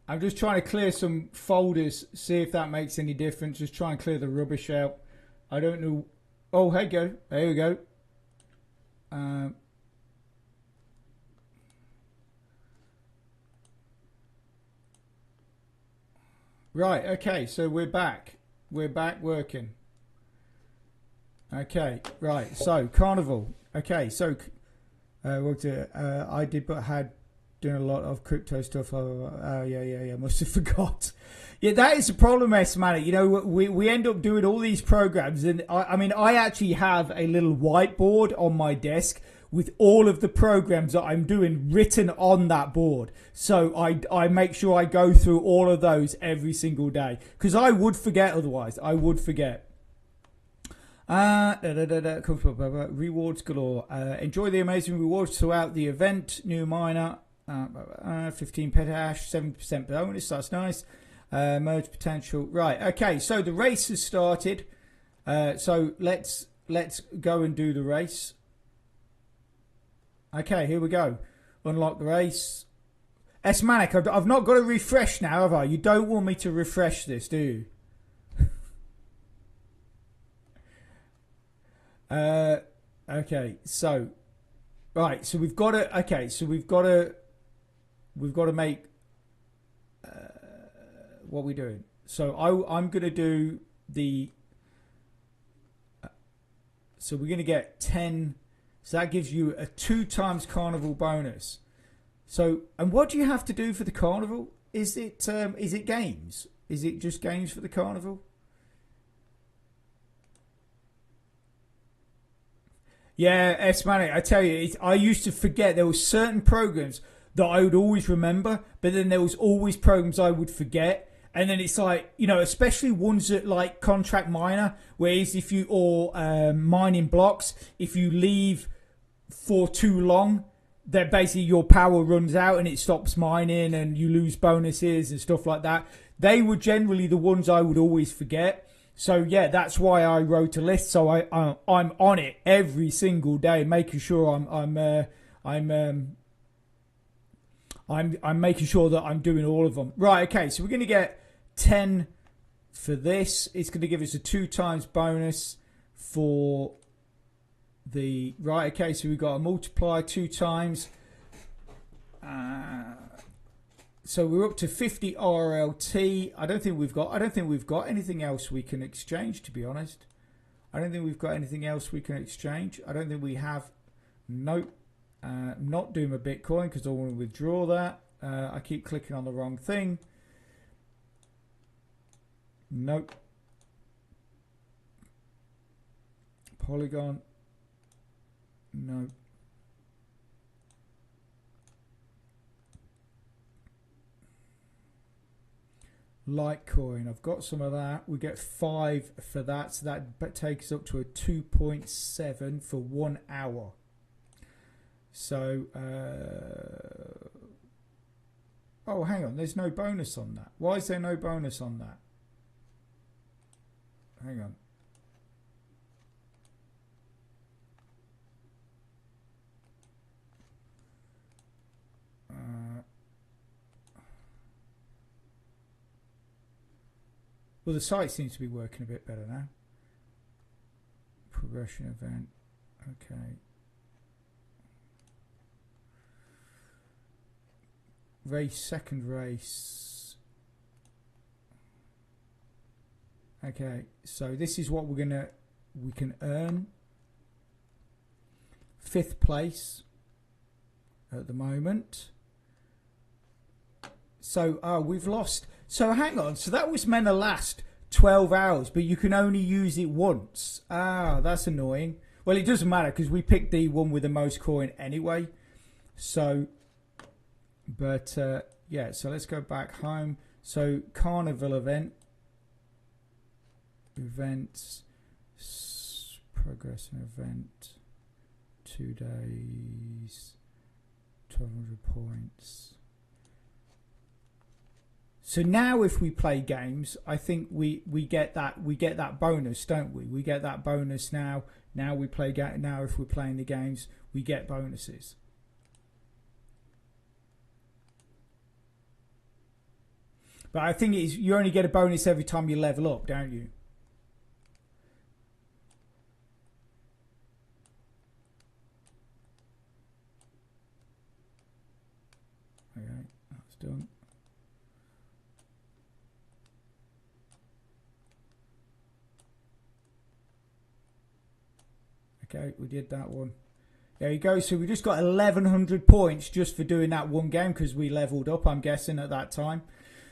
I'm just trying to clear some folders, see if that makes any difference. Just try and clear the rubbish out. I don't know. Oh, hey go. There we go. Right, okay, so we're back. We're back working. Okay, right, so Carnival. Okay, so I did but had doing a lot of crypto stuff. Oh, yeah. Must have forgot. Yeah, that is the problem, man. You know, we end up doing all these programs, and I mean, I actually have a little whiteboard on my desk with all of the programs that I'm doing written on that board. So I make sure I go through all of those every single day because I would forget otherwise. I would forget. Rewards galore. Enjoy the amazing rewards throughout the event. New miner. 15 petahash, 70% bonus. That's nice. Merge potential. Right. Okay. So the race has started. So let's go and do the race. Okay. Here we go. Unlock the race. Esmanic, I've not got to refresh now, have I? You don't want me to refresh this, do you? Okay. So, right. So we've got to. Okay. So we've got to make what we're doing. So I'm going to do the. So we're going to get 10. So that gives you a 2 times carnival bonus. So, and what do you have to do for the carnival? Is it games? Is it just games for the carnival? Yeah, Esmanic, I tell you, I used to forget there were certain programs that I would always remember, but then there was always programs I would forget. And then it's like, you know, especially ones that like contract miner, whereas if you, or mining blocks, if you leave for too long, that basically your power runs out and it stops mining and you lose bonuses and stuff like that. They were generally the ones I would always forget. So yeah, that's why I wrote a list. So I'm on it every single day, making sure I'm making sure that I'm doing all of them. Right, okay, so we're going to get 10 for this. It's going to give us a 2 times bonus for the... Right, okay, so we've got a multiplier 2 times. So we're up to 50 RLT. I don't think we've got anything else we can exchange, to be honest. I don't think we've got anything else we can exchange. I don't think we have. Nope. Not doing my Bitcoin because I want to withdraw that. I keep clicking on the wrong thing. Nope. Polygon. No. Litecoin, I've got some of that. We get 5 for that, so that takes up to a 2.7 for 1 hour. So, oh, hang on, there's no bonus on that. Why is there no bonus on that? Hang on. Well, the site seems to be working a bit better now. Progression event. Okay. Race, second race. Okay, so this is what we can earn. 5th place at the moment. So, we've lost. So hang on, so that was meant to last 12 hours, but you can only use it once. That's annoying. Well, it doesn't matter because we picked the one with the most coin anyway. So, but yeah, so let's go back home. So carnival events, progress and event, 2 days, 1200 points. So now if we play games, I think we get that bonus, don't we? We get that bonus now. Now we play now if we're playing the games, we get bonuses. But I think it's, you only get a bonus every time you level up, don't you? Okay, that's done. Okay, we did that one. There you go. So we just got 1,100 points just for doing that one game because we leveled up, I'm guessing, at that time.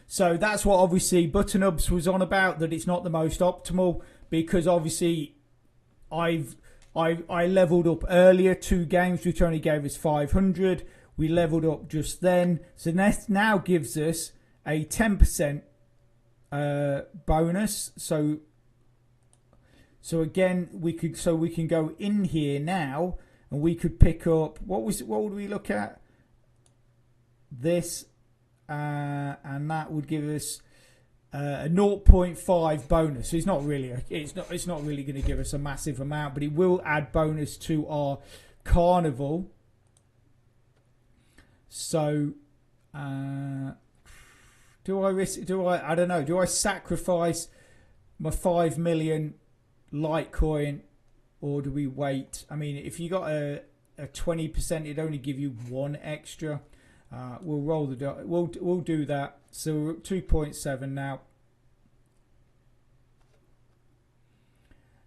So that's what obviously Buttonubs was on about, that it's not the most optimal because obviously I leveled up earlier 2 games which only gave us 500. We leveled up just then. So that now gives us a 10% bonus. So again, we can go in here now and we could pick up, what would we look at? This, and that would give us a 0.5 bonus. So it's not really going to give us a massive amount, but it will add bonus to our carnival. So I don't know, do I sacrifice my 5 million Litecoin or do we wait? I mean, if you got a 20%, it'd only give you 1 extra. We'll roll the die. We'll do that. So we're at 2.7 now.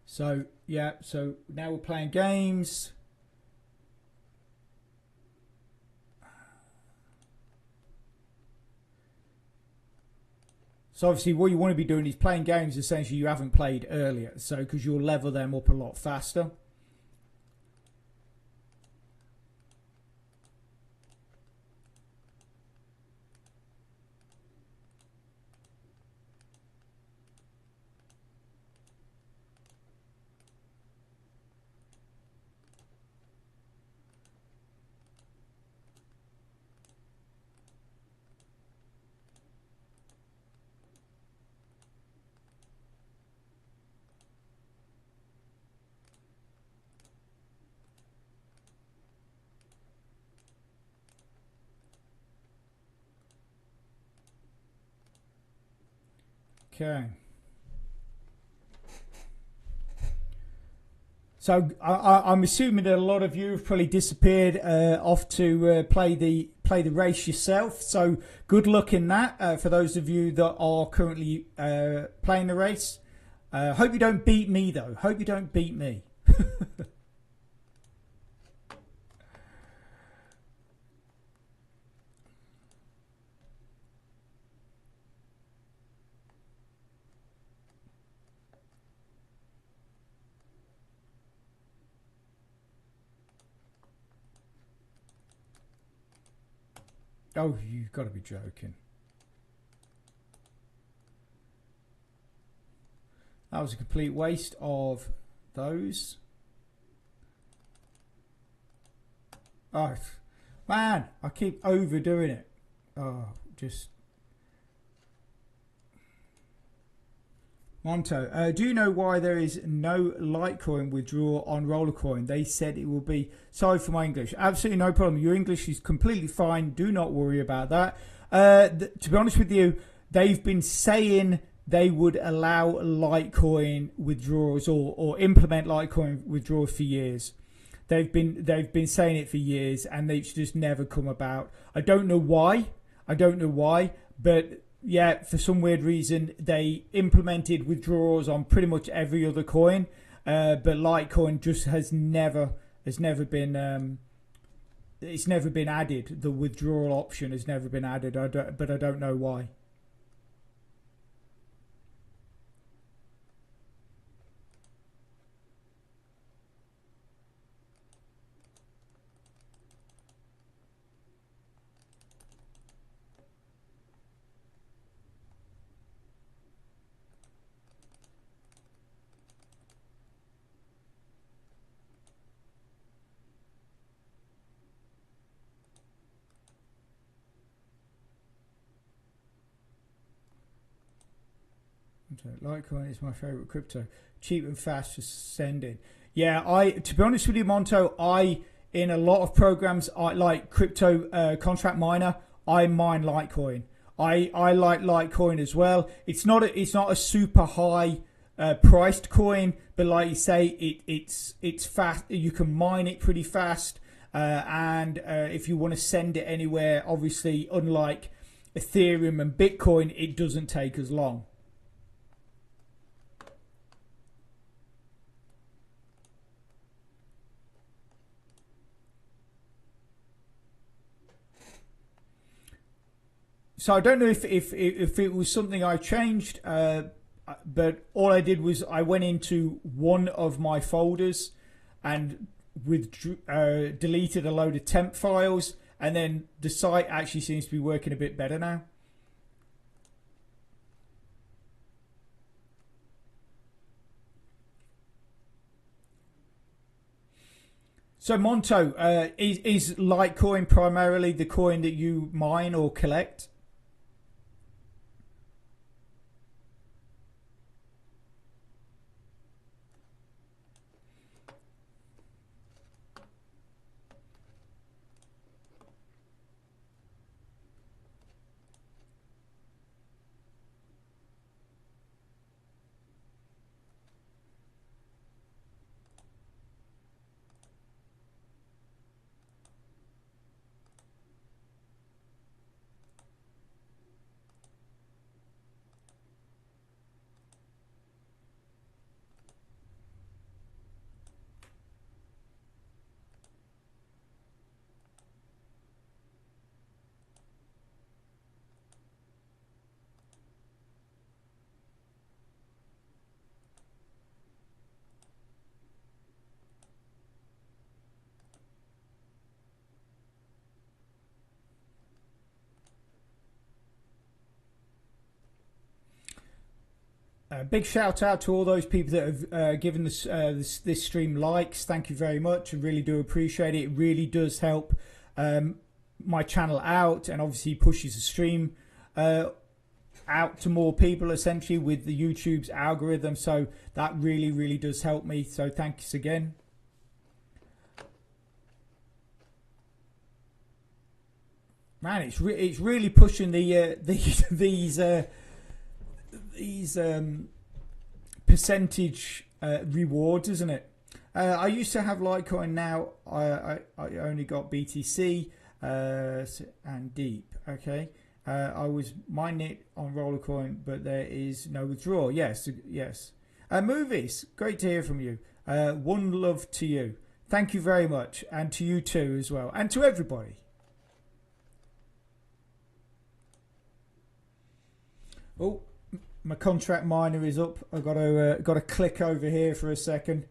So yeah, so now we're playing games. So obviously what you want to be doing is playing games essentially you haven't played earlier. So because you'll level them up a lot faster. Okay. So I'm assuming that a lot of you have probably disappeared off to play the race yourself. So good luck in that for those of you that are currently playing the race. Hope you don't beat me though. Hope you don't beat me. Oh, you've got to be joking. That was a complete waste of those. Oh, man, I keep overdoing it. Oh, just... Monto, do you know why there is no Litecoin withdrawal on Rollercoin? They said it will be. Sorry for my English. Absolutely no problem. Your English is completely fine. Do not worry about that. To be honest with you, they've been saying they would allow Litecoin withdrawals or implement Litecoin withdrawals for years. They've been saying it for years, and they've just never come about. I don't know why. But yeah, for some weird reason, they implemented withdrawals on pretty much every other coin, but Litecoin just has never been. It's never been added. The withdrawal option has never been added. But I don't know why. Litecoin is my favorite crypto. Cheap and fast for sending. Yeah, to be honest with you, Monto, in a lot of programs, I like crypto contract miner. I mine Litecoin. I like Litecoin as well. It's not a super high priced coin, but like you say, it's fast. You can mine it pretty fast, and if you want to send it anywhere, obviously, unlike Ethereum and Bitcoin, it doesn't take as long. So I don't know if it was something I changed, but all I did was I went into one of my folders and deleted a load of temp files, and then the site actually seems to be working a bit better now. So Monto, is Litecoin primarily the coin that you mine or collect? Big shout out to all those people that have given this stream likes. Thank you very much. I really do appreciate it. It really does help my channel out, and obviously pushes the stream out to more people, essentially, with the YouTube's algorithm. So that really does help me. So thanks again. Man, it's really pushing these percentage rewards, isn't it? I used to have Litecoin. Now I only got BTC and Deep. Okay, I was mining it on Rollercoin, but there is no withdrawal. Yes. Movies, great to hear from you. One love to you. Thank you very much, and to you too as well, and to everybody. Oh, my contract miner is up. I've got to click over here for a second.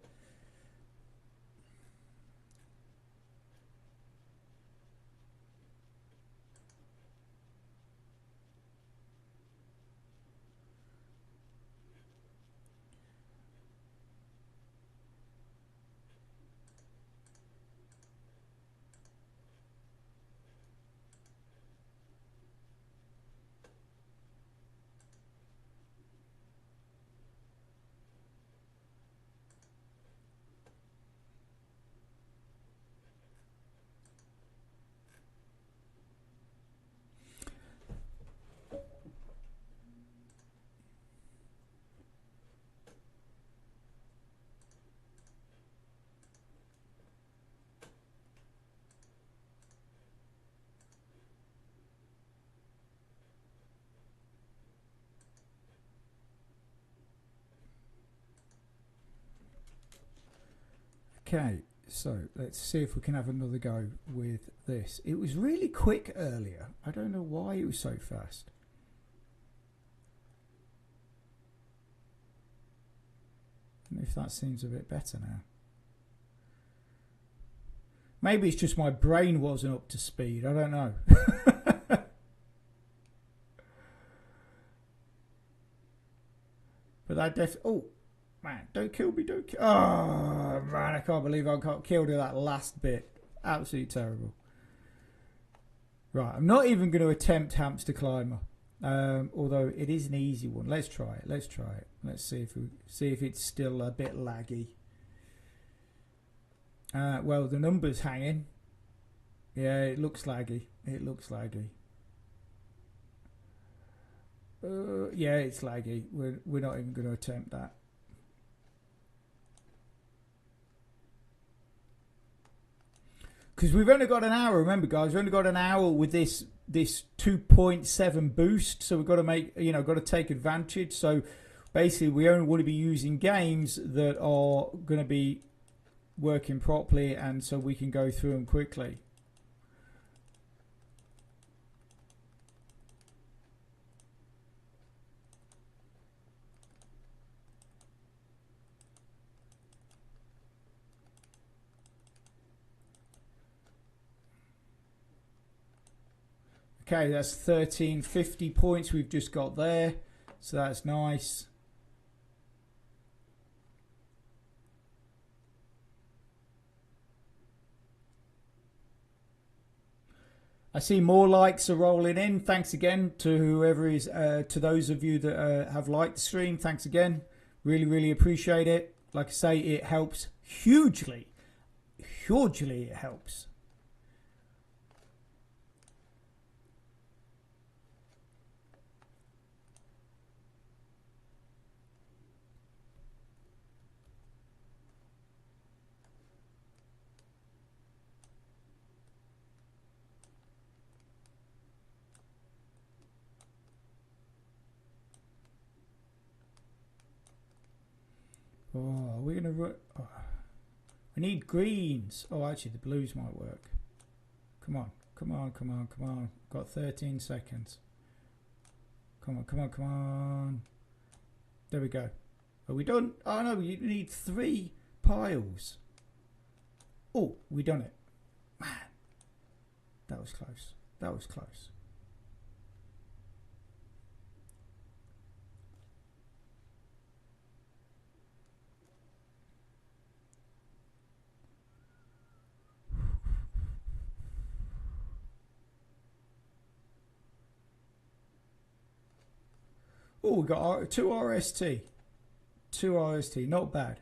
Okay, so let's see if we can have another go with this. It was really quick earlier. I don't know why it was so fast. I don't know if that seems a bit better now. Maybe it's just my brain wasn't up to speed. I don't know. But that oh, man, don't kill me, don't kill. Oh, man, I can't believe I got killed in that last bit. Absolutely terrible. Right, I'm not even going to attempt Hamster Climber. Although it is an easy one. Let's try it. Let's try it. Let's see if it's still a bit laggy. Well, the number's hanging. Yeah, it looks laggy. It looks laggy. Yeah, it's laggy. We're not even going to attempt that. Because we've only got an hour. Remember, guys, we've only got an hour with this 2.7 boost. So we've got to got to take advantage. So basically, we only want to be using games that are going to be working properly, and so we can go through them quickly. Okay, that's 1350 points we've just got there, so that's nice. I see more likes are rolling in. Thanks again to whoever is, to those of you that have liked the stream. Thanks again. Really, really appreciate it. Like I say, it helps hugely. Hugely it helps. Oh, we're going to... Oh. We need greens. Oh, actually, the blues might work. Come on. Come on, come on, come on. Got 13 seconds. Come on, come on, come on. There we go. Are we done? Oh, no, you need 3 piles. Oh, we done it. Man, that was close. That was close. Oh, we got 2 RST. 2 RST, not bad.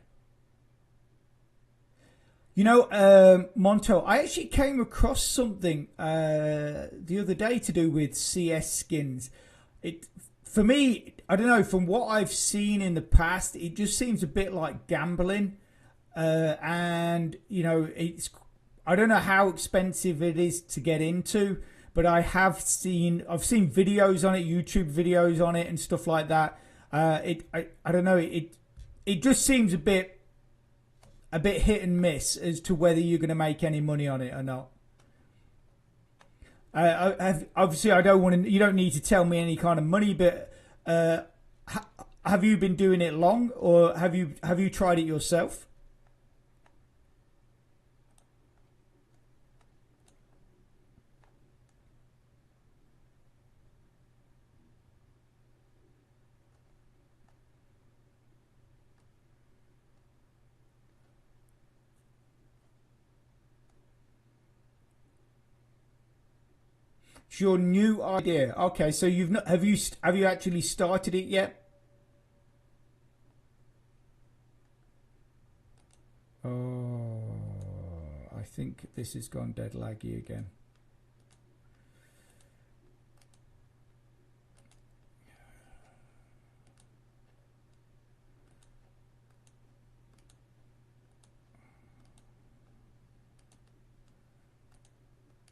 You know, Monto, I actually came across something the other day to do with CS skins. For me, I don't know, from what I've seen in the past, it just seems a bit like gambling. And, you know, I don't know how expensive it is to get into, but I've seen videos on it, YouTube videos on it and stuff like that. I don't know, it just seems a bit hit and miss as to whether you're going to make any money on it or not. Obviously, I don't want to. You don't need to tell me any kind of money, but have you been doing it long, or have you tried it yourself? It's your new idea. Okay, so you've not have you actually started it yet? Oh, I think this has gone dead laggy again.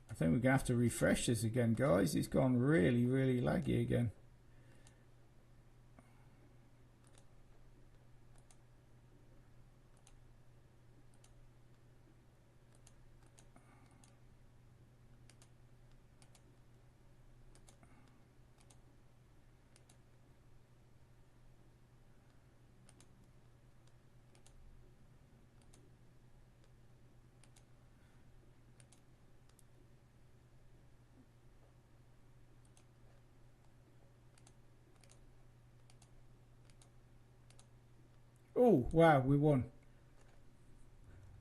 I think we're going to have to refresh this again, guys. It's gone really, really laggy again. Oh wow, we won.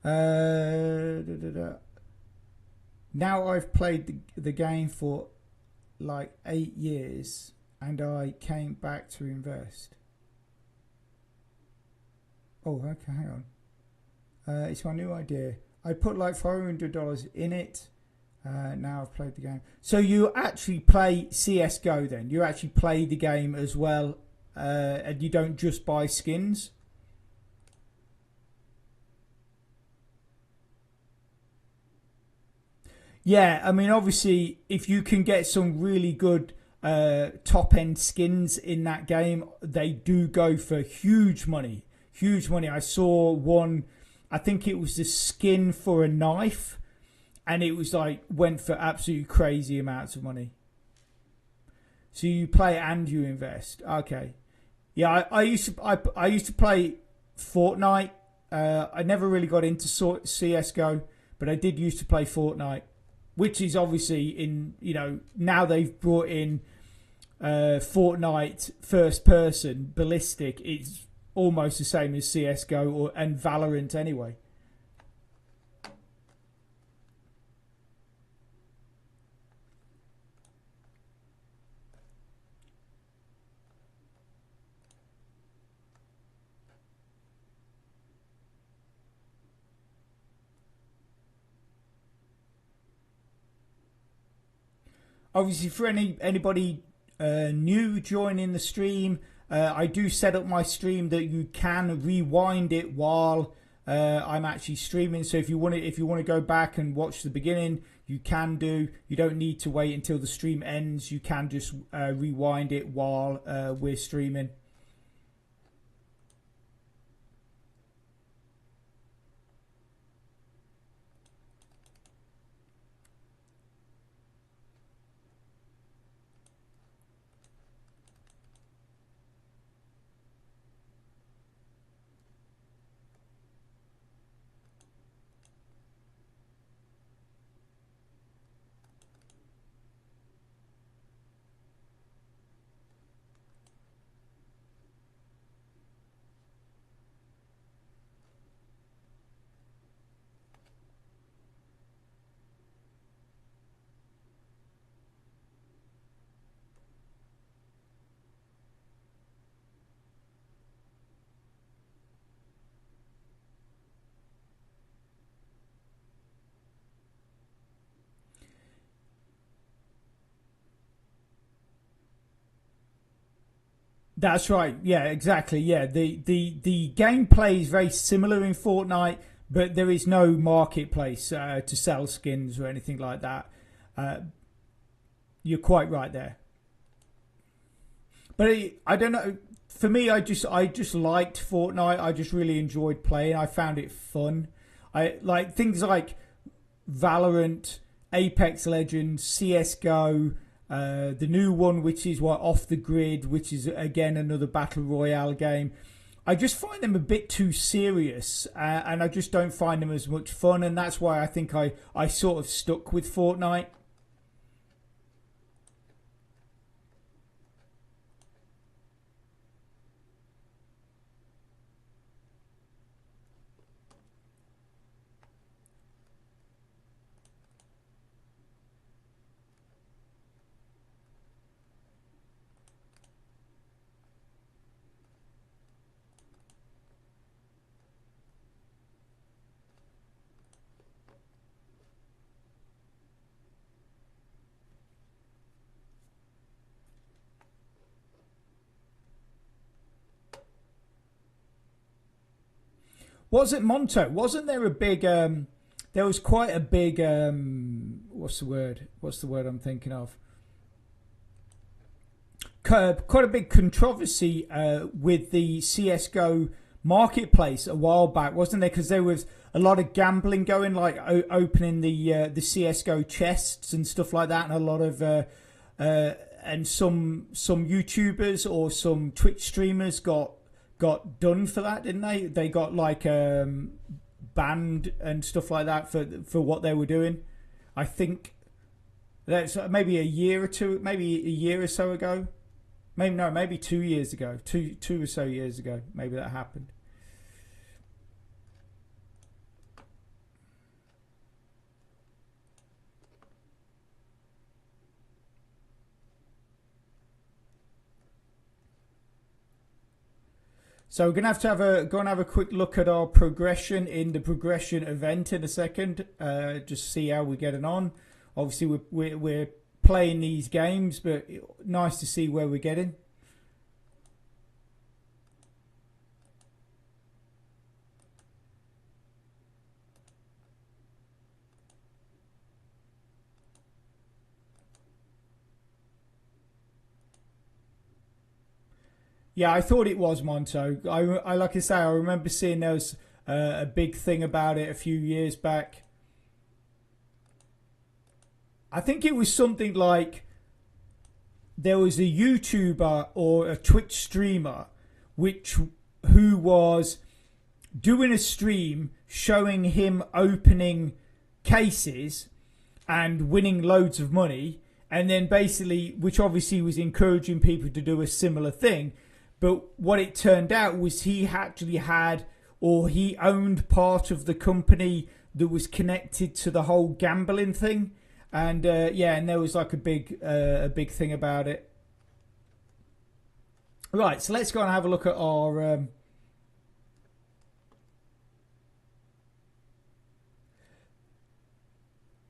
Da, da, da. Now I've played the game for like 8 years, and I came back to invest. Oh, okay, hang on. It's my new idea. I put like $500 in it. Now I've played the game. So you actually play CSGO then? You actually play the game as well, and you don't just buy skins? Yeah, I mean, obviously, if you can get some really good top end skins in that game, they do go for huge money. Huge money. I saw one, I think it was the skin for a knife, and it was like, went for absolutely crazy amounts of money. So you play and you invest. Okay. Yeah, I used to play Fortnite. I never really got into CS:GO, but I did used to play Fortnite, which is obviously in, now they've brought in Fortnite first person ballistic. It's almost the same as CS:GO and Valorant anyway. Obviously, for anybody new joining the stream, I do set up my stream that you can rewind it while I'm actually streaming. So if you want to go back and watch the beginning, you can do. You don't need to wait until the stream ends. You can just rewind it while we're streaming. That's right. Yeah, exactly. Yeah, the gameplay is very similar in Fortnite, but there is no marketplace to sell skins or anything like that. Uh, you're quite right there. But I don't know. For me, I just liked Fortnite. I just really enjoyed playing. I found it fun. I like things like Valorant, Apex Legends, CS:GO, the new one, which is what Off the Grid, which is again another battle royale game. I just find them a bit too serious, and I just don't find them as much fun, and that's why I think I sort of stuck with Fortnite. Was it Monto? Wasn't there a big? There was quite a big. What's the word? What's the word I'm thinking of? Quite a big controversy with the CS:GO marketplace a while back, wasn't there? Because there was a lot of gambling going, like opening the CS:GO chests and stuff like that, and a lot of and some YouTubers or some Twitch streamers got done for that, didn't they? They got like banned and stuff like that for what they were doing. I think that's maybe a year or two, maybe a year or so ago. Maybe no, maybe 2 years ago, two or so years ago, maybe that happened. So we're gonna have a go and have a quick look at our progression in the progression event in a second. Just see how we're getting on. Obviously, we're playing these games, but nice to see where we're getting. Yeah, I thought it was Monto. I like I say, I remember seeing there was a big thing about it a few years back. I think it was something like there was a YouTuber or a Twitch streamer which who was doing a stream showing him opening cases and winning loads of money, and then basically, which obviously was encouraging people to do a similar thing. But what it turned out was he actually had, or he owned part of the company that was connected to the whole gambling thing. And yeah, and there was like a big thing about it. Right, so let's go and have a look at our.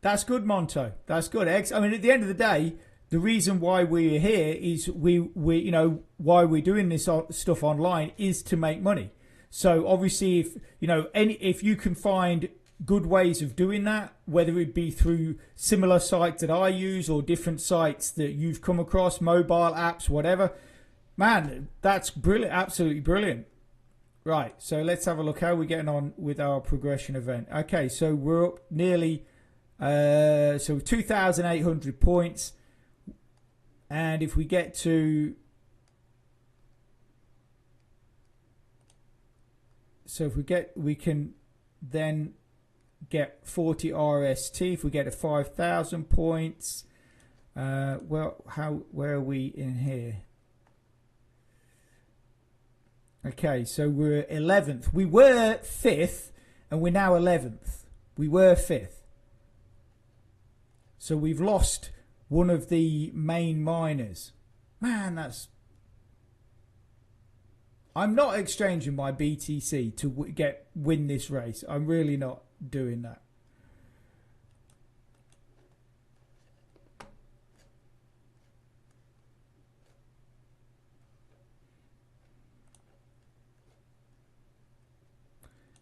That's good, Monto. That's good. I mean, at the end of the day, the reason why we're here is we why we're doing this stuff online is to make money. So obviously, if you can find good ways of doing that, whether it be through similar sites that I use or different sites that you've come across, mobile apps, whatever, man, that's brilliant, absolutely brilliant. Right, so let's have a look how we're getting on with our progression event. Okay, so we're up nearly 2,800 points. And if we get to, we can then get 40 RST. If we get to 5,000 points, where are we in here? Okay, so we're 11th. We were 5th, and we're now 11th. We were 5th. So we've lost one of the main miners. Man, I'm not exchanging my BTC to win this race. I'm really not doing that.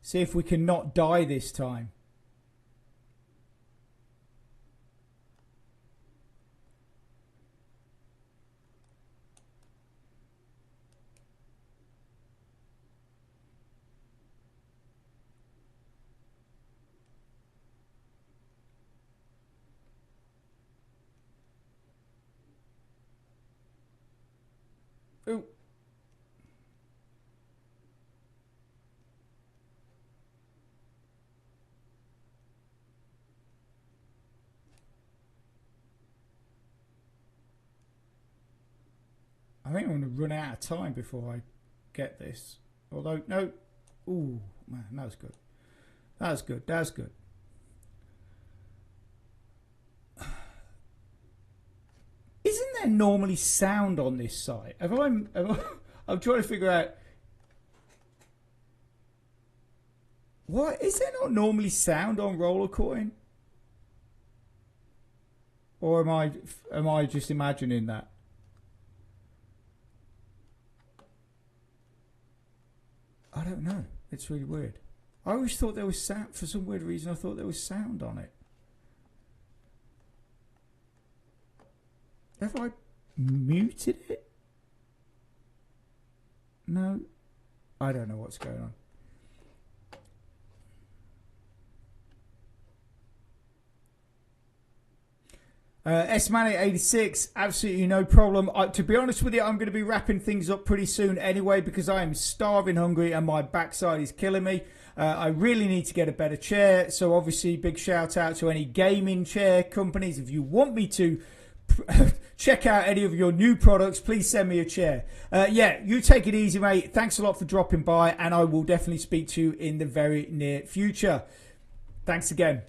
See if we can not die this time. Ooh. I think I'm going to run out of time before I get this. Although, no. Ooh, man, that was good. That's good. That's good. Isn't there normally sound on this site? I'm trying to figure out. What is there not normally sound on Rollercoin? Or am I just imagining that? I don't know. It's really weird. I always thought there was sound. For some weird reason, I thought there was sound on it. Have I muted it? No. I don't know what's going on. S-Man86, absolutely no problem. To be honest with you, I'm going to be wrapping things up pretty soon anyway because I am starving hungry and my backside is killing me. I really need to get a better chair. So obviously, big shout out to any gaming chair companies. If you want me to check out any of your new products, please send me a chair. Yeah, you take it easy, mate. Thanks a lot for dropping by, and I will definitely speak to you in the very near future. Thanks again.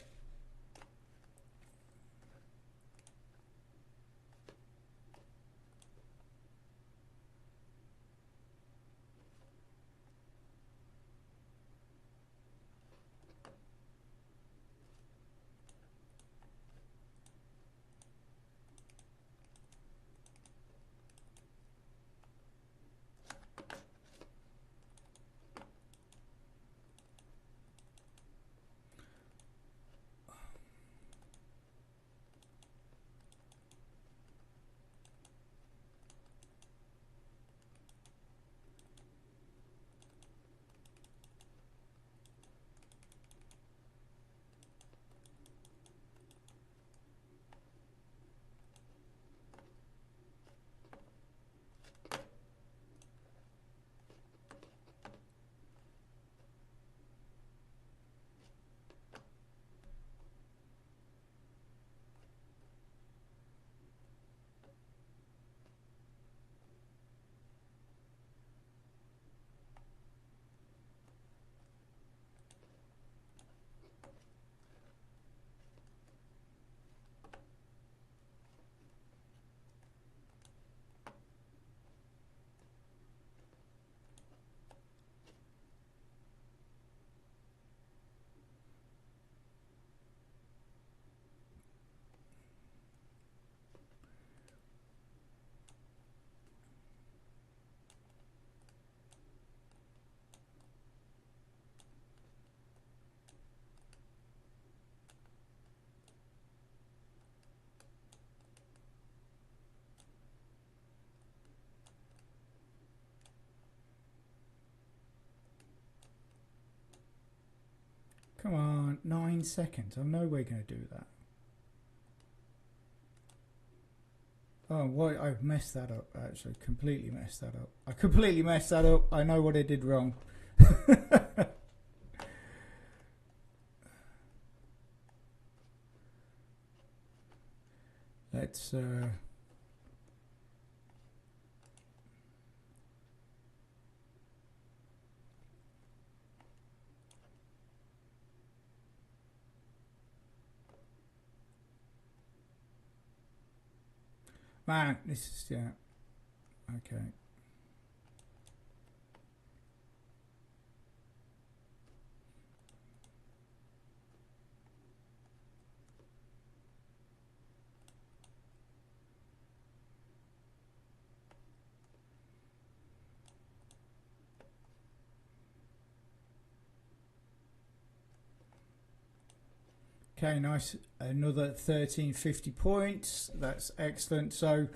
9 seconds. I'm no way going to do that. Oh, why I've messed that up, actually. Completely messed that up. I completely messed that up. I know what I did wrong. Let's man, this is, yeah, okay. Okay, nice. Another 1350 points. That's excellent. So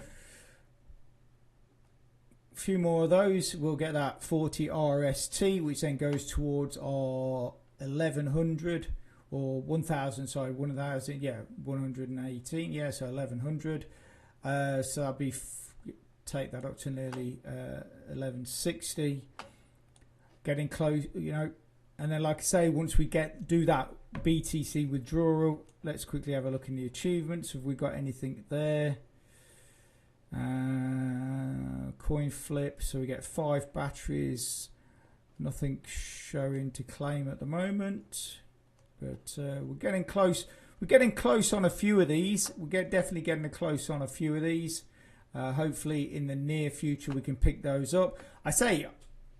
a few more of those. We'll get that 40 RST, which then goes towards our 1100 or 1000. Sorry, 1000. Yeah, 118. Yeah, so 1100. So that'll be take that up to nearly 1160. Getting close, you know. And then, like I say, once we do that BTC withdrawal, let's quickly have a look in the achievements. Have we got anything there? Coin flip, so we get 5 batteries. Nothing showing to claim at the moment, but we're getting close. We're getting close on a few of these. We're definitely getting close on a few of these. Hopefully, in the near future, we can pick those up. I say,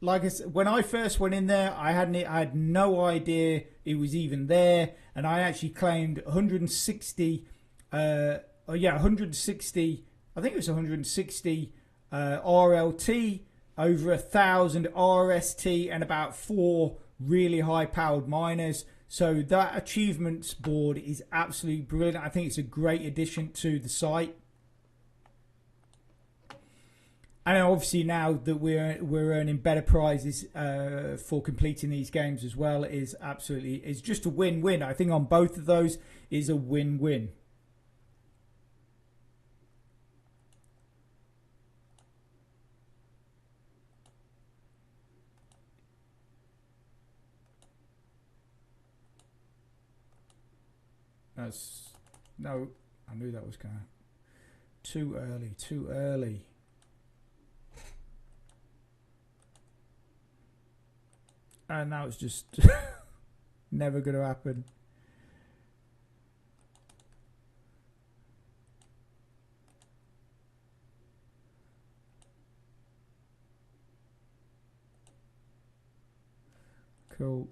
like I said, when I first went in there, I had no idea it was even there, and I actually claimed 160. 160. I think it was 160 RLT, over 1,000 RST, and about 4 really high-powered miners. So that achievements board is absolutely brilliant. I think it's a great addition to the site. And obviously now that we're earning better prizes for completing these games as well, is just a win-win. I think on both of those is a win-win. No, I knew that was going to too early. And now it's just never going to happen. Cool.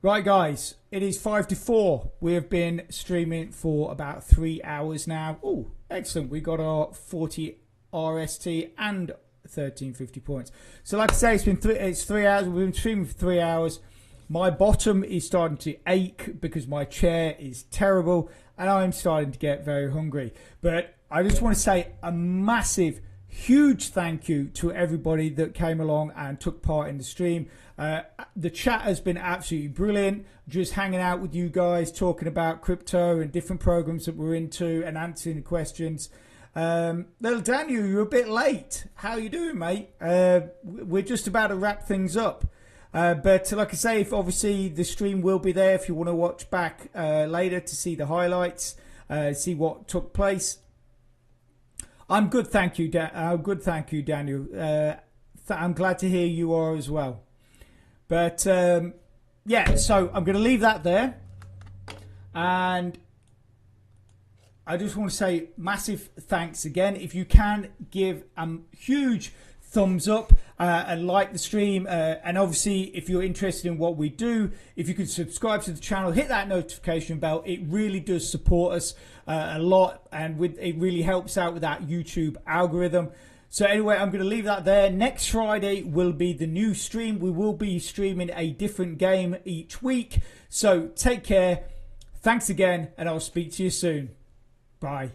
Right, guys, it is 5 to 4. We have been streaming for about 3 hours now. Oh, excellent. We got our 40 RST and 1350 points. So like I say, it's 3 hours. We've been streaming for 3 hours. My bottom is starting to ache because my chair is terrible, and I'm starting to get very hungry. But I just want to say a massive, huge thank you to everybody that came along and took part in the stream. The chat has been absolutely brilliant. Just hanging out with you guys, talking about crypto and different programs that we're into and answering the questions. Little Daniel, you're a bit late. How you doing, mate? We're just about to wrap things up. But like I say, if obviously the stream will be there if you want to watch back later to see the highlights, see what took place. I'm good, thank you. Good, thank you, Daniel. I'm glad to hear you are as well. But yeah, so I'm going to leave that there, and I just want to say massive thanks again. If you can give a huge thumbs up and like the stream, and obviously if you're interested in what we do, if you could subscribe to the channel, hit that notification bell. It really does support us a lot, and it really helps out with that YouTube algorithm. So anyway, I'm going to leave that there. Next Friday will be the new stream. We will be streaming a different game each week. So take care. Thanks again, and I'll speak to you soon. Bye.